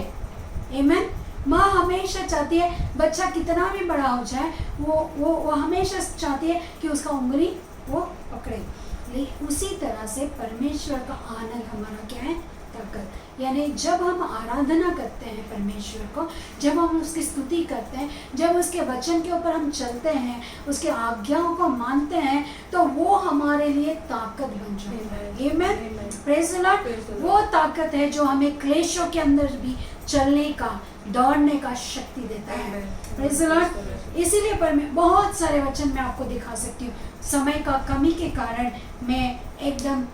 [SPEAKER 1] आमीन। माँ हमेशा चाहती है बच्चा कितना भी बड़ा हो जाए, वो हमेशा चाहती है कि उसका उंगली वो पकड़े। लेकिन उसी तरह से परमेश्वर का आनंद हमारा क्या है? ताकत। यानी जब हम आराधना करते हैं परमेश्वर को, जब हम उसकी स्तुति करते हैं, जब उसके वचन के ऊपर हम चलते हैं, उसके आज्ञाओं को मानते हैं, तो वो हमारे लिए ताकत बन जाता है। आमीन, प्रेज़ द लॉर्ड। वो ताकत है जो हमें क्लेशों के अंदर भी चलने का, दौड़ने का शक्ति देता है। Praise the Lord. इसीलिए पर मैं बहुत सारे वचन मैं आपको दिखा सकती हूँ। समय का कमी के कारण मैं एकदम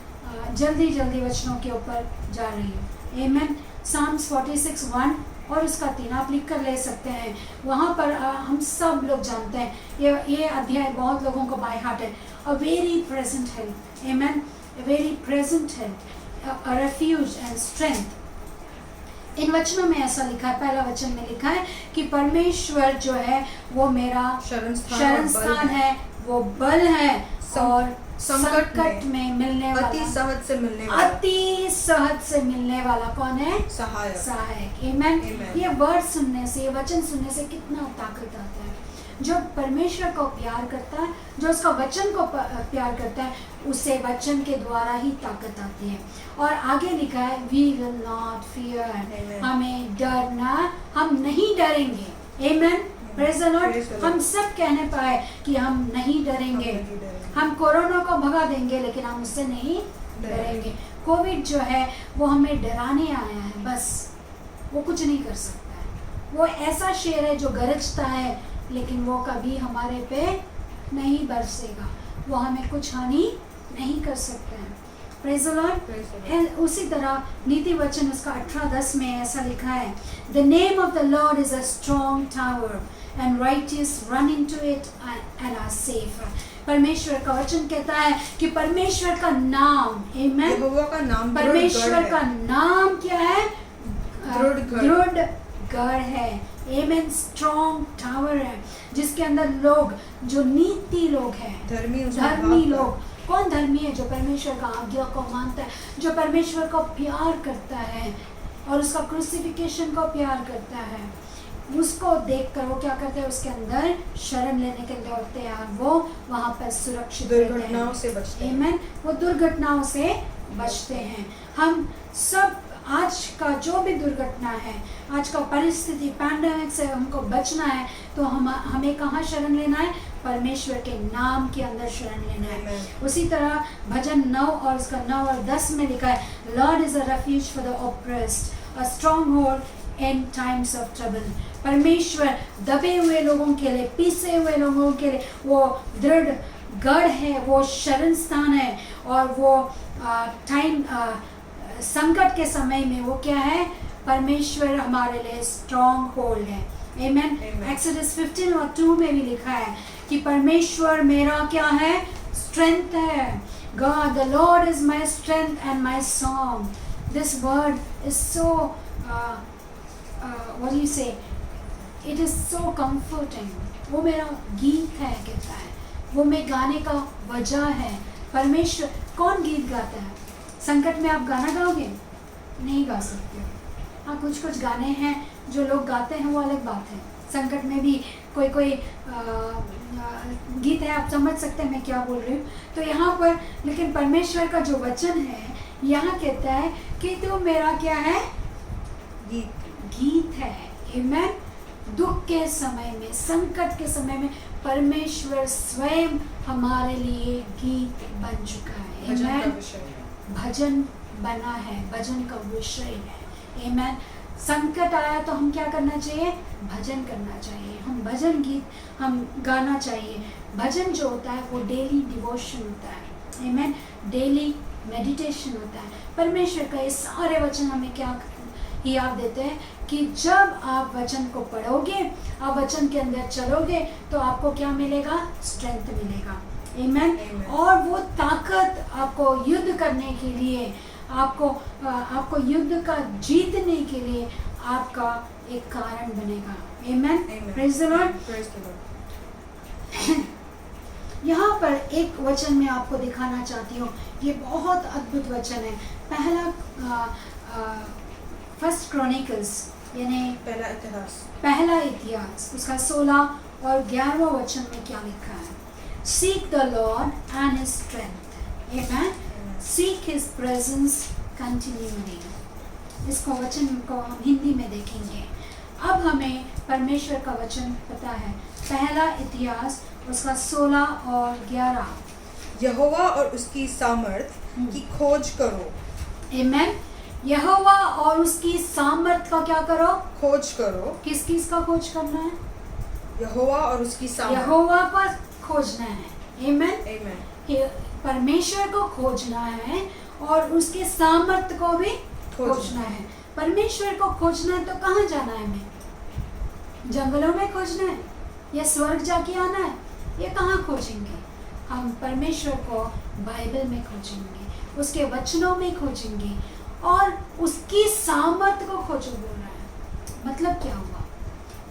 [SPEAKER 1] जल्दी वचनों के ऊपर जा रही हूँ। आमीन। साम्स 46:1 और उसका 3 आप लिख कर ले सकते हैं। वहाँ पर हम सब लोग जानते हैं, ये अध्याय बहुत लोगों को बाय हार्ट है। अ very present help, amen, a very present help, a refuge and strength. इन वचनों में ऐसा लिखा है, पहला वचन में लिखा है कि परमेश्वर जो है वो मेरा शरण स्थान है, वो बल है और संकट में मिलने वाला,
[SPEAKER 2] अति सहज से मिलने वाला कौन है? सहायक। आमीन। ये वर्ड सुनने से, ये वचन सुनने से कितना ताकत आता है। जो परमेश्वर को प्यार करता है, जो उसका वचन को प्यार करता है, उसे वचन के द्वारा ही ताकत आती है। और आगे लिखा है वी विल नॉट फियर, हमें डरना, हम नहीं डरेंगे। आमीन, प्रेज़ द लॉर्ड। हम सब कहने पाए कि हम नहीं डरेंगे, हम कोरोना को भगा देंगे, लेकिन हम उससे नहीं डरेंगे। कोविड जो है वो हमें डराने आया है, बस वो कुछ नहीं कर सकता है। वो ऐसा शेर है जो गरजता है, लेकिन वो कभी हमारे पे नहीं बरसेगा, वो हमें कुछ हानि नहीं कर सकता है। Praise the Lord. उसी तरह नीति वचन उसका 18:10 में ऐसा लिखा है, the name of the Lord is a strong tower and righteous run into it and are safe। परमेश्वर का वचन कहता है कि परमेश्वर का नाम, आमीन, यहोवा का नाम,
[SPEAKER 1] परमेश्वर का नाम क्या है? दृढ़ गढ़ है। आमीन, स्ट्रॉन्ग टावर है, जिसके अंदर लोग जो नीति लोग हैं, धर्मी लोग। कौन धर्मी है? जो परमेश्वर का आज्ञा को मानता है, जो परमेश्वर को प्यार करता है और उसका क्रूसिफिकेशन को प्यार करता है। उसको देखकर वो क्या करते हैं? उसके अंदर शरण लेने के लिए दौड़ते हैं और वो वहाँ पर सुरक्षित
[SPEAKER 2] दुर्घटनाओं से बचते हैं।
[SPEAKER 1] आमीन, वो दुर्घटनाओं से बचते हैं। हम सब आज का जो भी दुर्घटना है, आज का परिस्थिति, पैंडेमिक से हमको बचना है, तो हमें कहाँ शरण लेना है? परमेश्वर के नाम के अंदर शरण लेना है। उसी तरह भजन 9 और उसका 9 और 10 में लिखा है, Lord is a refuge for the oppressed, a strong hold in times of trouble. परमेश्वर दबे हुए लोगों के लिए, पीसे हुए लोगों के लिए वो दृढ़ गढ़ है, वो शरण स्थान है। और वो संकट के समय में वो क्या है? परमेश्वर हमारे लिए स्ट्रॉन्ग होल्ड है। आमीन। एक्सोडस 15 और 2 में भी लिखा है कि परमेश्वर मेरा क्या है? स्ट्रेंथ है। God, the Lord is my strength and my song. This word is so what do you say? It is so comforting. वो मेरा गीत है, कहता है, वो मैं गाने का वजह है। परमेश्वर, कौन गीत गाता है? संकट में आप गाना गाओगे? नहीं गा सकते। हाँ, कुछ गाने हैं जो लोग गाते हैं, वो अलग बात है। संकट में भी कोई गीत है, आप समझ सकते हैं मैं क्या बोल रही हूँ। तो यहाँ पर लेकिन परमेश्वर का जो वचन है यहाँ कहता है कि तू मेरा क्या है? गीत है। आमीन। दुख के समय में, संकट के समय में परमेश्वर स्वयं हमारे लिए गीत बन चुका है। आमीन। भजन बना है, भजन का विषय है। आमीन।
[SPEAKER 2] संकट आया तो हम क्या करना चाहिए? भजन करना चाहिए, हम भजन गीत हम गाना चाहिए। भजन जो होता है वो डेली डिवोशन होता है, आमेन, डेली मेडिटेशन होता है। परमेश्वर का ये सारे वचन हमें क्या याद देते हैं कि जब आप वचन को पढ़ोगे, आप वचन के अंदर चलोगे तो आपको क्या मिलेगा? स्ट्रेंथ मिलेगा, आमेन। और वो ताकत आपको युद्ध करने के लिए, आपको युद्ध का जीतने के लिए आपका एक कारण बनेगा, आमेन। Praise the Lord. यहाँ पर एक वचन मैं आपको दिखाना चाहती हूँ, ये बहुत अद्भुत वचन है। फर्स्ट क्रॉनिकल्स यानी पहला इतिहास, उसका 16 और 11वां वचन में क्या लिखा है? Seek the Lord and His strength, amen. Seek His presence continually. इसको वचन को हम हिंदी में देखेंगे। अब हमें परमेश्वर का वचन पता है, पहला इतिहास उसका 16 और 11।
[SPEAKER 3] यहोवा और उसकी सामर्थ की खोज करो,
[SPEAKER 2] आमेन। यहोवा और उसकी सामर्थ का क्या करो? खोज करो। किस का खोज करना है?
[SPEAKER 3] यहोवा और उसकी सामर्थ।
[SPEAKER 2] यहोवा पर खोजना है, आमेन,
[SPEAKER 3] आमेन।
[SPEAKER 2] परमेश्वर को खोजना है और उसके सामर्थ को भी खोजना है। परमेश्वर को खोजना है तो कहाँ जाना है हमें? जंगलों में खोजना है या स्वर्ग जाके आना है? ये कहाँ खोजेंगे? हम परमेश्वर को बाइबल में खोजेंगे, उसके वचनों में खोजेंगे और उसकी सामर्थ को खोजो बोल रहा है। मतलब क्या हुआ?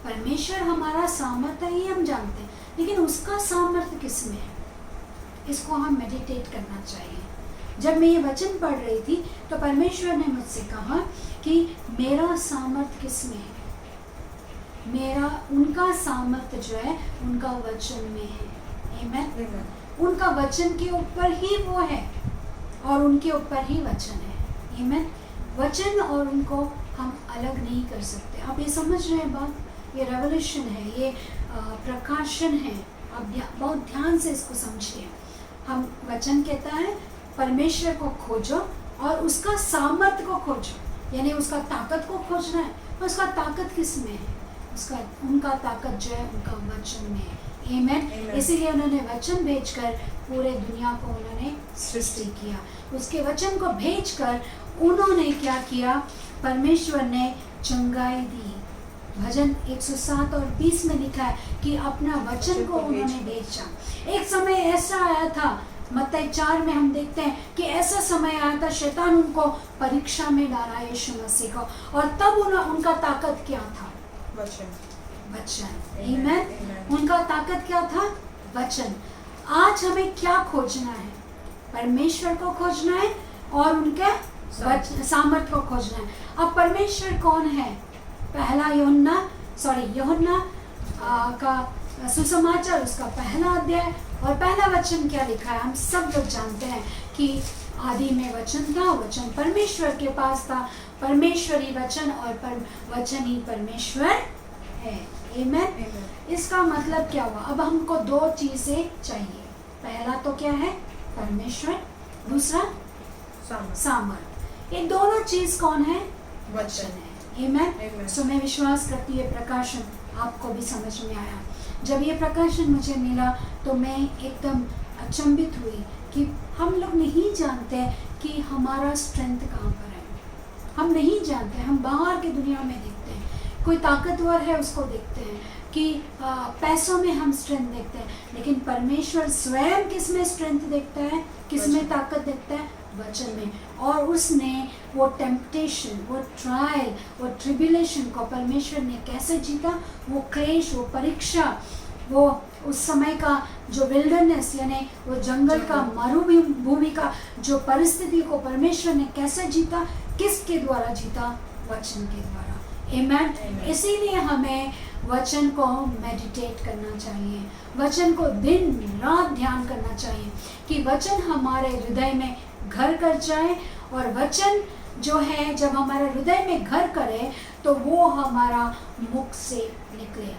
[SPEAKER 2] परमेश्वर हमारा सामर्थ है ये हम जानते हैं, लेकिन उसका सामर्थ किस में है? इसको हम मेडिटेट करना चाहिए। जब मैं ये वचन पढ़ रही थी तो परमेश्वर ने मुझसे कहा कि मेरा सामर्थ किस में है? उनका सामर्थ जो है उनका वचन में है, आमेन। उनका वचन के ऊपर ही वो है और उनके ऊपर ही वचन है, आमेन। वचन और उनको हम अलग नहीं कर सकते। आप ये समझ रहे हैं बात? ये रेवोल्यूशन है, ये प्रकाशन है। आप बहुत ध्यान से इसको समझिए। हम वचन कहता है परमेश्वर को खोजो और उसका सामर्थ को खोजो, यानी उसका ताकत को खोजना है। उसका ताकत किस में है? उनका ताकत जो है उनका वचन में है, आमेन। इसीलिए उन्होंने वचन भेजकर पूरे दुनिया को उन्होंने सृष्टि किया। उसके वचन को भेजकर उन्होंने क्या किया? परमेश्वर ने चंगाई दी। भजन 107 और 20 में लिखा है कि अपना वचन को उन्होंने भेजा। एक समय ऐसा आया था, मत्ती 4 में हम देखते हैं कि ऐसा समय आया था शैतान उनको परीक्षा में डाला यीशु मसीह को, और तब उनका ताकत क्या था? वचन, आमेन। उनका ताकत क्या था? वचन। आज हमें क्या खोजना है? परमेश्वर को खोजना है और उनके सामर्थ को खोजना है। अब परमेश्वर कौन है? पहला यूहन्ना का सुसमाचार, उसका पहला अध्याय और पहला वचन क्या लिखा है? हम सब लोग जानते हैं कि आदि में वचन था, वचन परमेश्वर के पास था, परमेश्वरी वचन और वचन ही परमेश्वर है, आमेन। इसका मतलब क्या हुआ? अब हमको दो चीजें चाहिए। पहला तो क्या है? परमेश्वर, दूसरा सामर्थ। ये दोनों चीज कौन है? वचन है, आमेन। सो मैं विश्वास करती हूँ प्रकाशन आपको भी समझ में आया। जब ये प्रकाशन मुझे मिला तो मैं एकदम अचंभित हुई कि हम लोग नहीं जानते कि हमारा स्ट्रेंथ कहाँ पर है। हम नहीं जानते। हम बाहर की दुनिया में देखते हैं, कोई ताकतवर है उसको देखते हैं, कि पैसों में हम स्ट्रेंथ देखते हैं, लेकिन परमेश्वर स्वयं किस में स्ट्रेंथ देखता है? किस में ताकत देखता है? वचन में। और उसने वो टेम्पटेशन, वो ट्रायल, वो ट्रिब्यूलेशन को परमेश्वर ने कैसे जीता? वो क्लेश, वो परीक्षा, वो उस समय का जो विल्डरनेस यानी वो जंगल का, मरुभूमि का जो परिस्थिति को परमेश्वर ने कैसे जीता? किसके द्वारा जीता? वचन के द्वारा, आमेन। इसीलिए हमें वचन को मेडिटेट करना चाहिए, वचन को दिन रात ध्यान करना चाहिए कि वचन हमारे हृदय में घर कर जाए। और वचन जो है जब हमारे हृदय में घर करे तो वो हमारा मुख से निकले।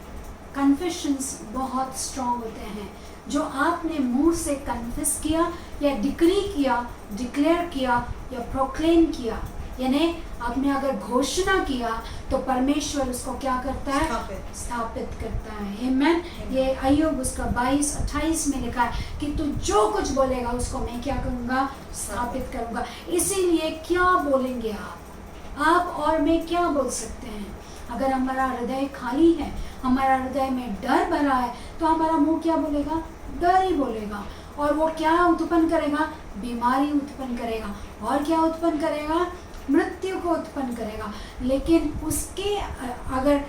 [SPEAKER 2] कन्फेशंस बहुत स्ट्रॉन्ग होते हैं। जो आपने मुंह से कन्फेस किया या डिक्री किया, डिक्लेयर किया या प्रोक्लेम किया, यानी आपने अगर घोषणा किया तो परमेश्वर उसको क्या करता है? स्थापित करता है। आमेन। ये अय्यूब उसका 22-28 में लिखा है कि तू जो कुछ बोलेगा उसको मैं क्या करूँगा? स्थापित करूँगा। इसीलिए क्या बोलेंगे आप और मैं क्या बोल सकते हैं? अगर हमारा हृदय खाली है, हमारा हृदय में डर भरा है, तो हमारा मुंह क्या बोलेगा? डर ही बोलेगा। और वो क्या उत्पन्न करेगा? बीमारी उत्पन्न करेगा। और क्या उत्पन्न करेगा? मृत्यु को उत्पन्न करेगा। लेकिन उसके अगर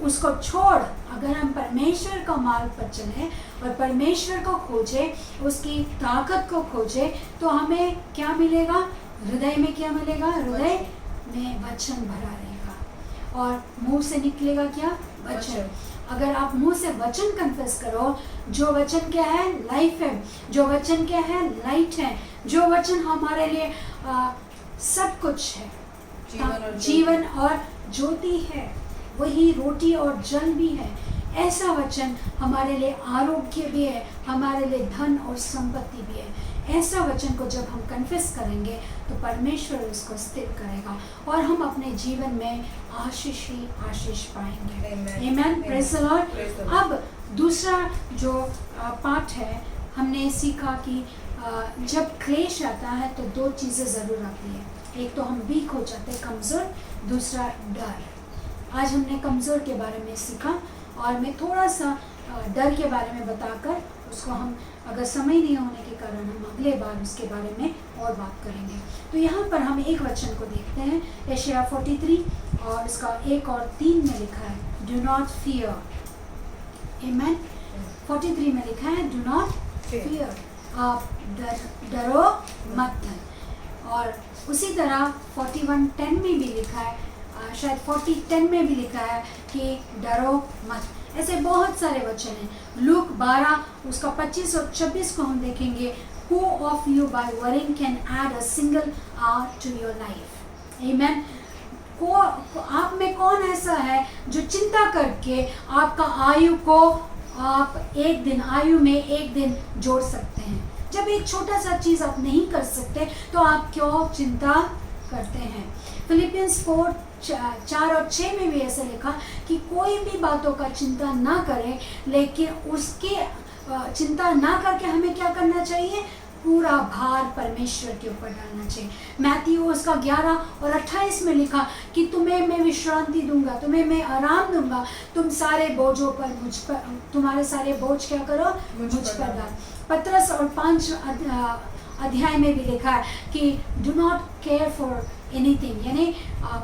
[SPEAKER 2] उसको छोड़ अगर हम परमेश्वर का मार्ग पर चलें और परमेश्वर को खोजें, उसकी ताकत को खोजें, तो हमें क्या मिलेगा? हृदय में क्या मिलेगा? हृदय में वचन भरा रहेगा और मुंह से निकलेगा क्या? वचन। अगर आप मुंह से वचन कन्फेस करो, जो वचन क्या है? लाइफ है। जो वचन क्या है? लाइट है। जो वचन हमारे लिए सब कुछ है, जीवन और ज्योति है, वही रोटी और जल भी है। ऐसा वचन हमारे लिए आरोग्य भी है, हमारे लिए धन और संपत्ति भी है। ऐसा वचन को जब हम कन्फेस करेंगे तो परमेश्वर उसको स्थिर करेगा और हम अपने जीवन में आशीष ही आशीष पाएंगे। आमेन। Praise the Lord. अब दूसरा जो पाठ है, हमने सीखा कि जब क्लेश आता है तो दो चीज़ें ज़रूर आती है। एक तो हम वीक हो जाते हैं, कमज़ोर, दूसरा डर। आज हमने कमज़ोर के बारे में सीखा और मैं थोड़ा सा डर के बारे में बताकर उसको हम अगर समय नहीं होने के कारण हम अगले बार उसके बारे में और बात करेंगे। तो यहाँ पर हम एक वचन को देखते हैं, यशायाह 43 और इसका 1 और 3 में लिखा है, डू नॉट फियर। आमेन। 43 में लिखा है, डू नॉट फियर, आप डरो मत। और उसी तरह 41:10 में भी लिखा है, शायद 40:10 में भी लिखा है कि डरो मत। ऐसे बहुत सारे वचन हैं। लूक 12 उसका 25 और 26 को हम देखेंगे, Who of you by worrying can add a single hour to your life? Amen. आप में कौन ऐसा है जो चिंता करके आपका आयु को आप आयु में एक दिन जोड़ सकते हैं? जब एक छोटा सा चीज़ आप नहीं कर सकते तो आप क्यों चिंता करते हैं? फिलिपियंस 4 और 6 में भी ऐसा लिखा कि कोई भी बातों का चिंता ना करें, लेकिन उसके चिंता ना करके हमें क्या करना चाहिए? पूरा भार परमेश्वर के ऊपर डालना चाहिए। मैथ्यू उसका 11 और 28 में लिखा कि तुम्हें मैं विश्रांति दूंगा, तुम्हें मैं आराम दूंगा, तुम सारे बोझों पर तुम्हारे सारे बोझ क्या करो? मुझ पर डाल। पत्रस और 5 अध्याय में भी लिखा है कि do not care for anything, यानी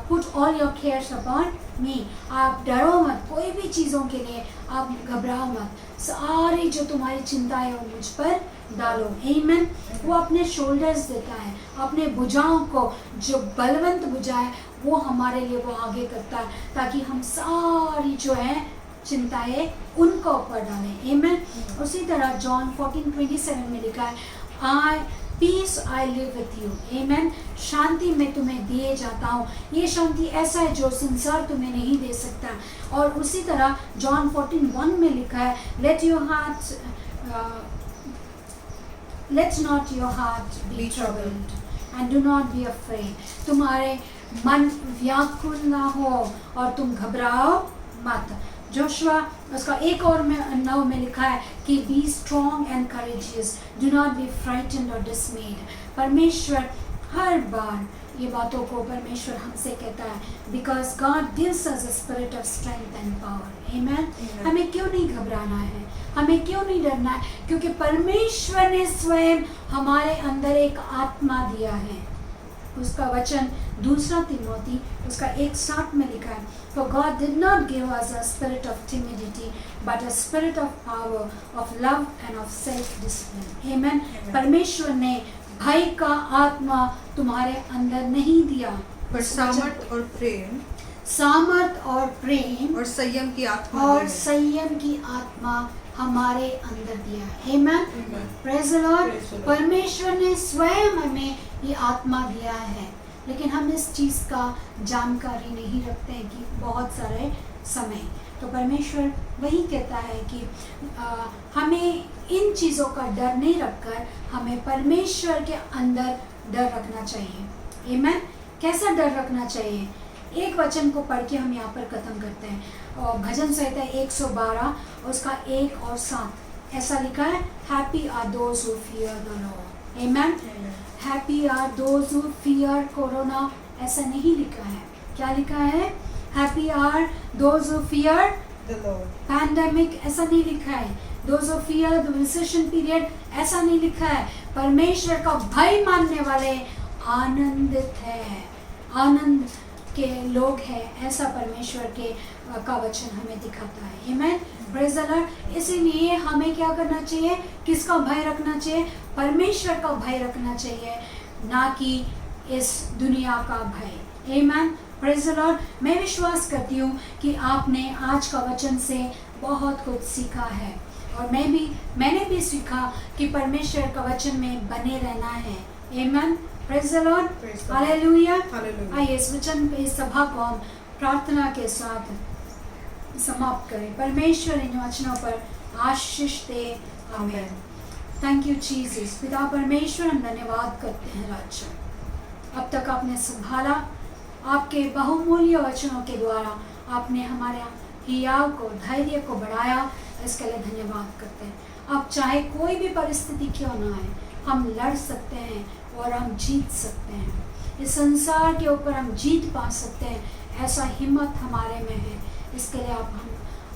[SPEAKER 2] put all your cares upon me. आप डरो मत, कोई भी चीज़ों के लिए आप घबराओ मत, सारी जो तुम्हारी चिंताएं वो मुझ पर डालो। आमेन। वो अपने शोल्डर्स देता है, अपने भुजाओं को, जो बलवंत भुजा है वो हमारे लिए वो आगे करता है, ताकि हम सारी जो है चिंताएं उनको ऊपर डालें। आमेन। उसी तरह जॉन 14:27 में लिखा है, peace I live with you. Amen. शांति मैं तुम्हें दिए जाता हूँ। ये शांति ऐसा है जो संसार तुम्हें नहीं दे सकता। और उसी तरह जॉन 14:1 में लिखा है, let not your heart be troubled and do not be afraid. तुम्हारे मन व्याकुल ना हो और तुम घबराओ मत। जोशुआ उसका 1 और 9 में लिखा है कि be strong and courageous, do not B frightened और डिसमेड। परमेश्वर हर बार ये बातों को परमेश्वर हमसे कहता है, because God gives us a spirit of strength and power. Amen. हमें क्यों नहीं घबराना है, हमें क्यों नहीं डरना है? क्योंकि परमेश्वर ने स्वयं हमारे अंदर एक आत्मा दिया है। उसका वचन 2 तिमोथी उसका 1:7 में लिखा है, For God did not give us a spirit of timidity, but a spirit of power, of love and of self-discipline. Amen. परमेश्वर ने भय का आत्मा तुम्हारे अंदर नहीं दिया,
[SPEAKER 3] पर सामर्थ और प्रेम,
[SPEAKER 2] सामर्थ और प्रेम
[SPEAKER 3] और संयम की आत्मा,
[SPEAKER 2] और संयम की आत्मा हमारे अंदर दिया है। आमेन। Praise the Lord. परमेश्वर ने स्वयं हमें ये आत्मा दिया है, लेकिन हम इस चीज़ का जानकारी नहीं रखते हैं कि बहुत सारे समय तो परमेश्वर वही कहता है कि हमें इन चीज़ों का डर नहीं रखकर हमें परमेश्वर के अंदर डर रखना चाहिए। आमेन। कैसा डर रखना चाहिए? एक वचन को पढ़ के हम यहाँ पर खत्म करते हैं। और भजन संहिता 112 उसका 1 और 7 ऐसा लिखा है, happy are those who fear the Lord. आमेन। Happy are those who fear corona, ऐसा नहीं लिखा है। क्या लिखा है? Happy are those who fear
[SPEAKER 3] the Lord.
[SPEAKER 2] Pandemic, ऐसा नहीं लिखा है। Those who fear the recession period, ऐसा नहीं लिखा है। परमेश्वर का भय मानने वाले आनंदित है, आनंद के लोग हैं, ऐसा परमेश्वर के का वचन हमें दिखाता है। आमेन। Praise the Lord. इसीलिए हमें क्या करना चाहिए? किसका भय रखना चाहिए? परमेश्वर का भय रखना चाहिए, ना कि इस दुनिया का भय। आमेन। Praise the Lord. मैं विश्वास करती हूँ कि आपने आज का वचन से बहुत कुछ सीखा है, और मैंने भी सीखा कि परमेश्वर का वचन में बने रहना है। Amen. Praise the Lord. Hallelujah. आइए इस वचन पे, इस सभा को हम प्रार्थना के साथ समाप्त करें। परमेश्वर इन वचनों पर आशीष दे। आमीन। Thank you Jesus. पिता परमेश्वर, हम धन्यवाद करते हैं राजा, अब तक आपने संभाला, आपके बहुमूल्य वचनों के द्वारा आपने हमारे हियाव को, धैर्य को बढ़ाया, इसके लिए धन्यवाद करते हैं। अब चाहे कोई भी परिस्थिति क्यों ना आए, हम लड़ सकते हैं और हम जीत सकते हैं। इस संसार के ऊपर हम जीत पा सकते हैं, ऐसा हिम्मत हमारे में है। इसके लिए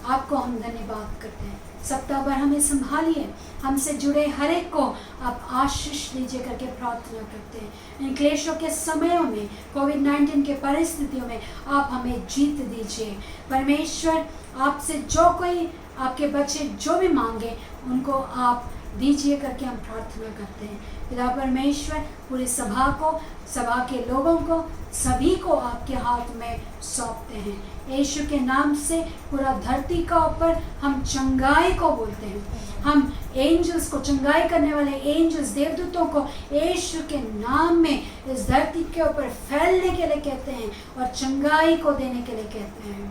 [SPEAKER 2] आपको हम धन्यवाद करते हैं। सप्ताह भर हमें संभालिए, हमसे जुड़े हर एक को आप आशीष दीजिए करके प्रार्थना करते हैं। इन क्लेशों के समयों में, कोविड-19 के परिस्थितियों में आप हमें जीत दीजिए। परमेश्वर, आपसे जो कोई आपके बच्चे जो भी मांगे उनको आप दीजिए करके हम प्रार्थना करते हैं। पिता परमेश्वर, पूरी सभा को, सभा के लोगों को, सभी को आपके हाथ में सौंपते हैं। यीशु के नाम से पूरा धरती का ऊपर हम चंगाई को बोलते हैं। हम एंजल्स को, चंगाई करने वाले एंजल्स, देवदूतों को यीशु के नाम में इस धरती के ऊपर फैलने के लिए कहते हैं और चंगाई को देने के लिए कहते हैं।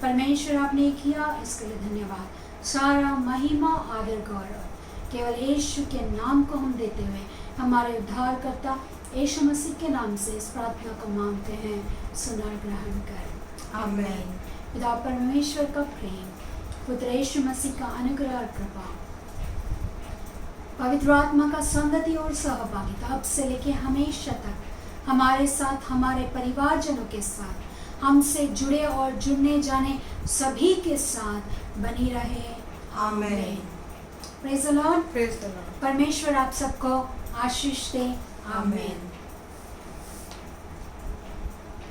[SPEAKER 2] परमेश्वर, आपने किया, इसके लिए धन्यवाद। सारा महिमा, आदर, गौरव केवल यीशु के नाम को हम देते हुए हमारे उद्धारकर्ता यीशु मसीह के नाम से इस प्रार्थना को मांगते हैं। सुना ग्रहण कर। आमीन। पिता परमेश्वर का प्रेम, पुत्र यीशु मसीह का अनुग्रह और कृपा, पवित्र आत्मा का संगति और सहभागिता अब से लेके हमेशा तक हमारे साथ, हमारे परिवारजनों के साथ, हमसे जुड़े और जुड़ने जाने सभी के साथ बनी रहे। आमीन। Praise the Lord.
[SPEAKER 3] Praise the Lord.
[SPEAKER 2] परमेश्वर आप सबको आशीष दे। आमीन।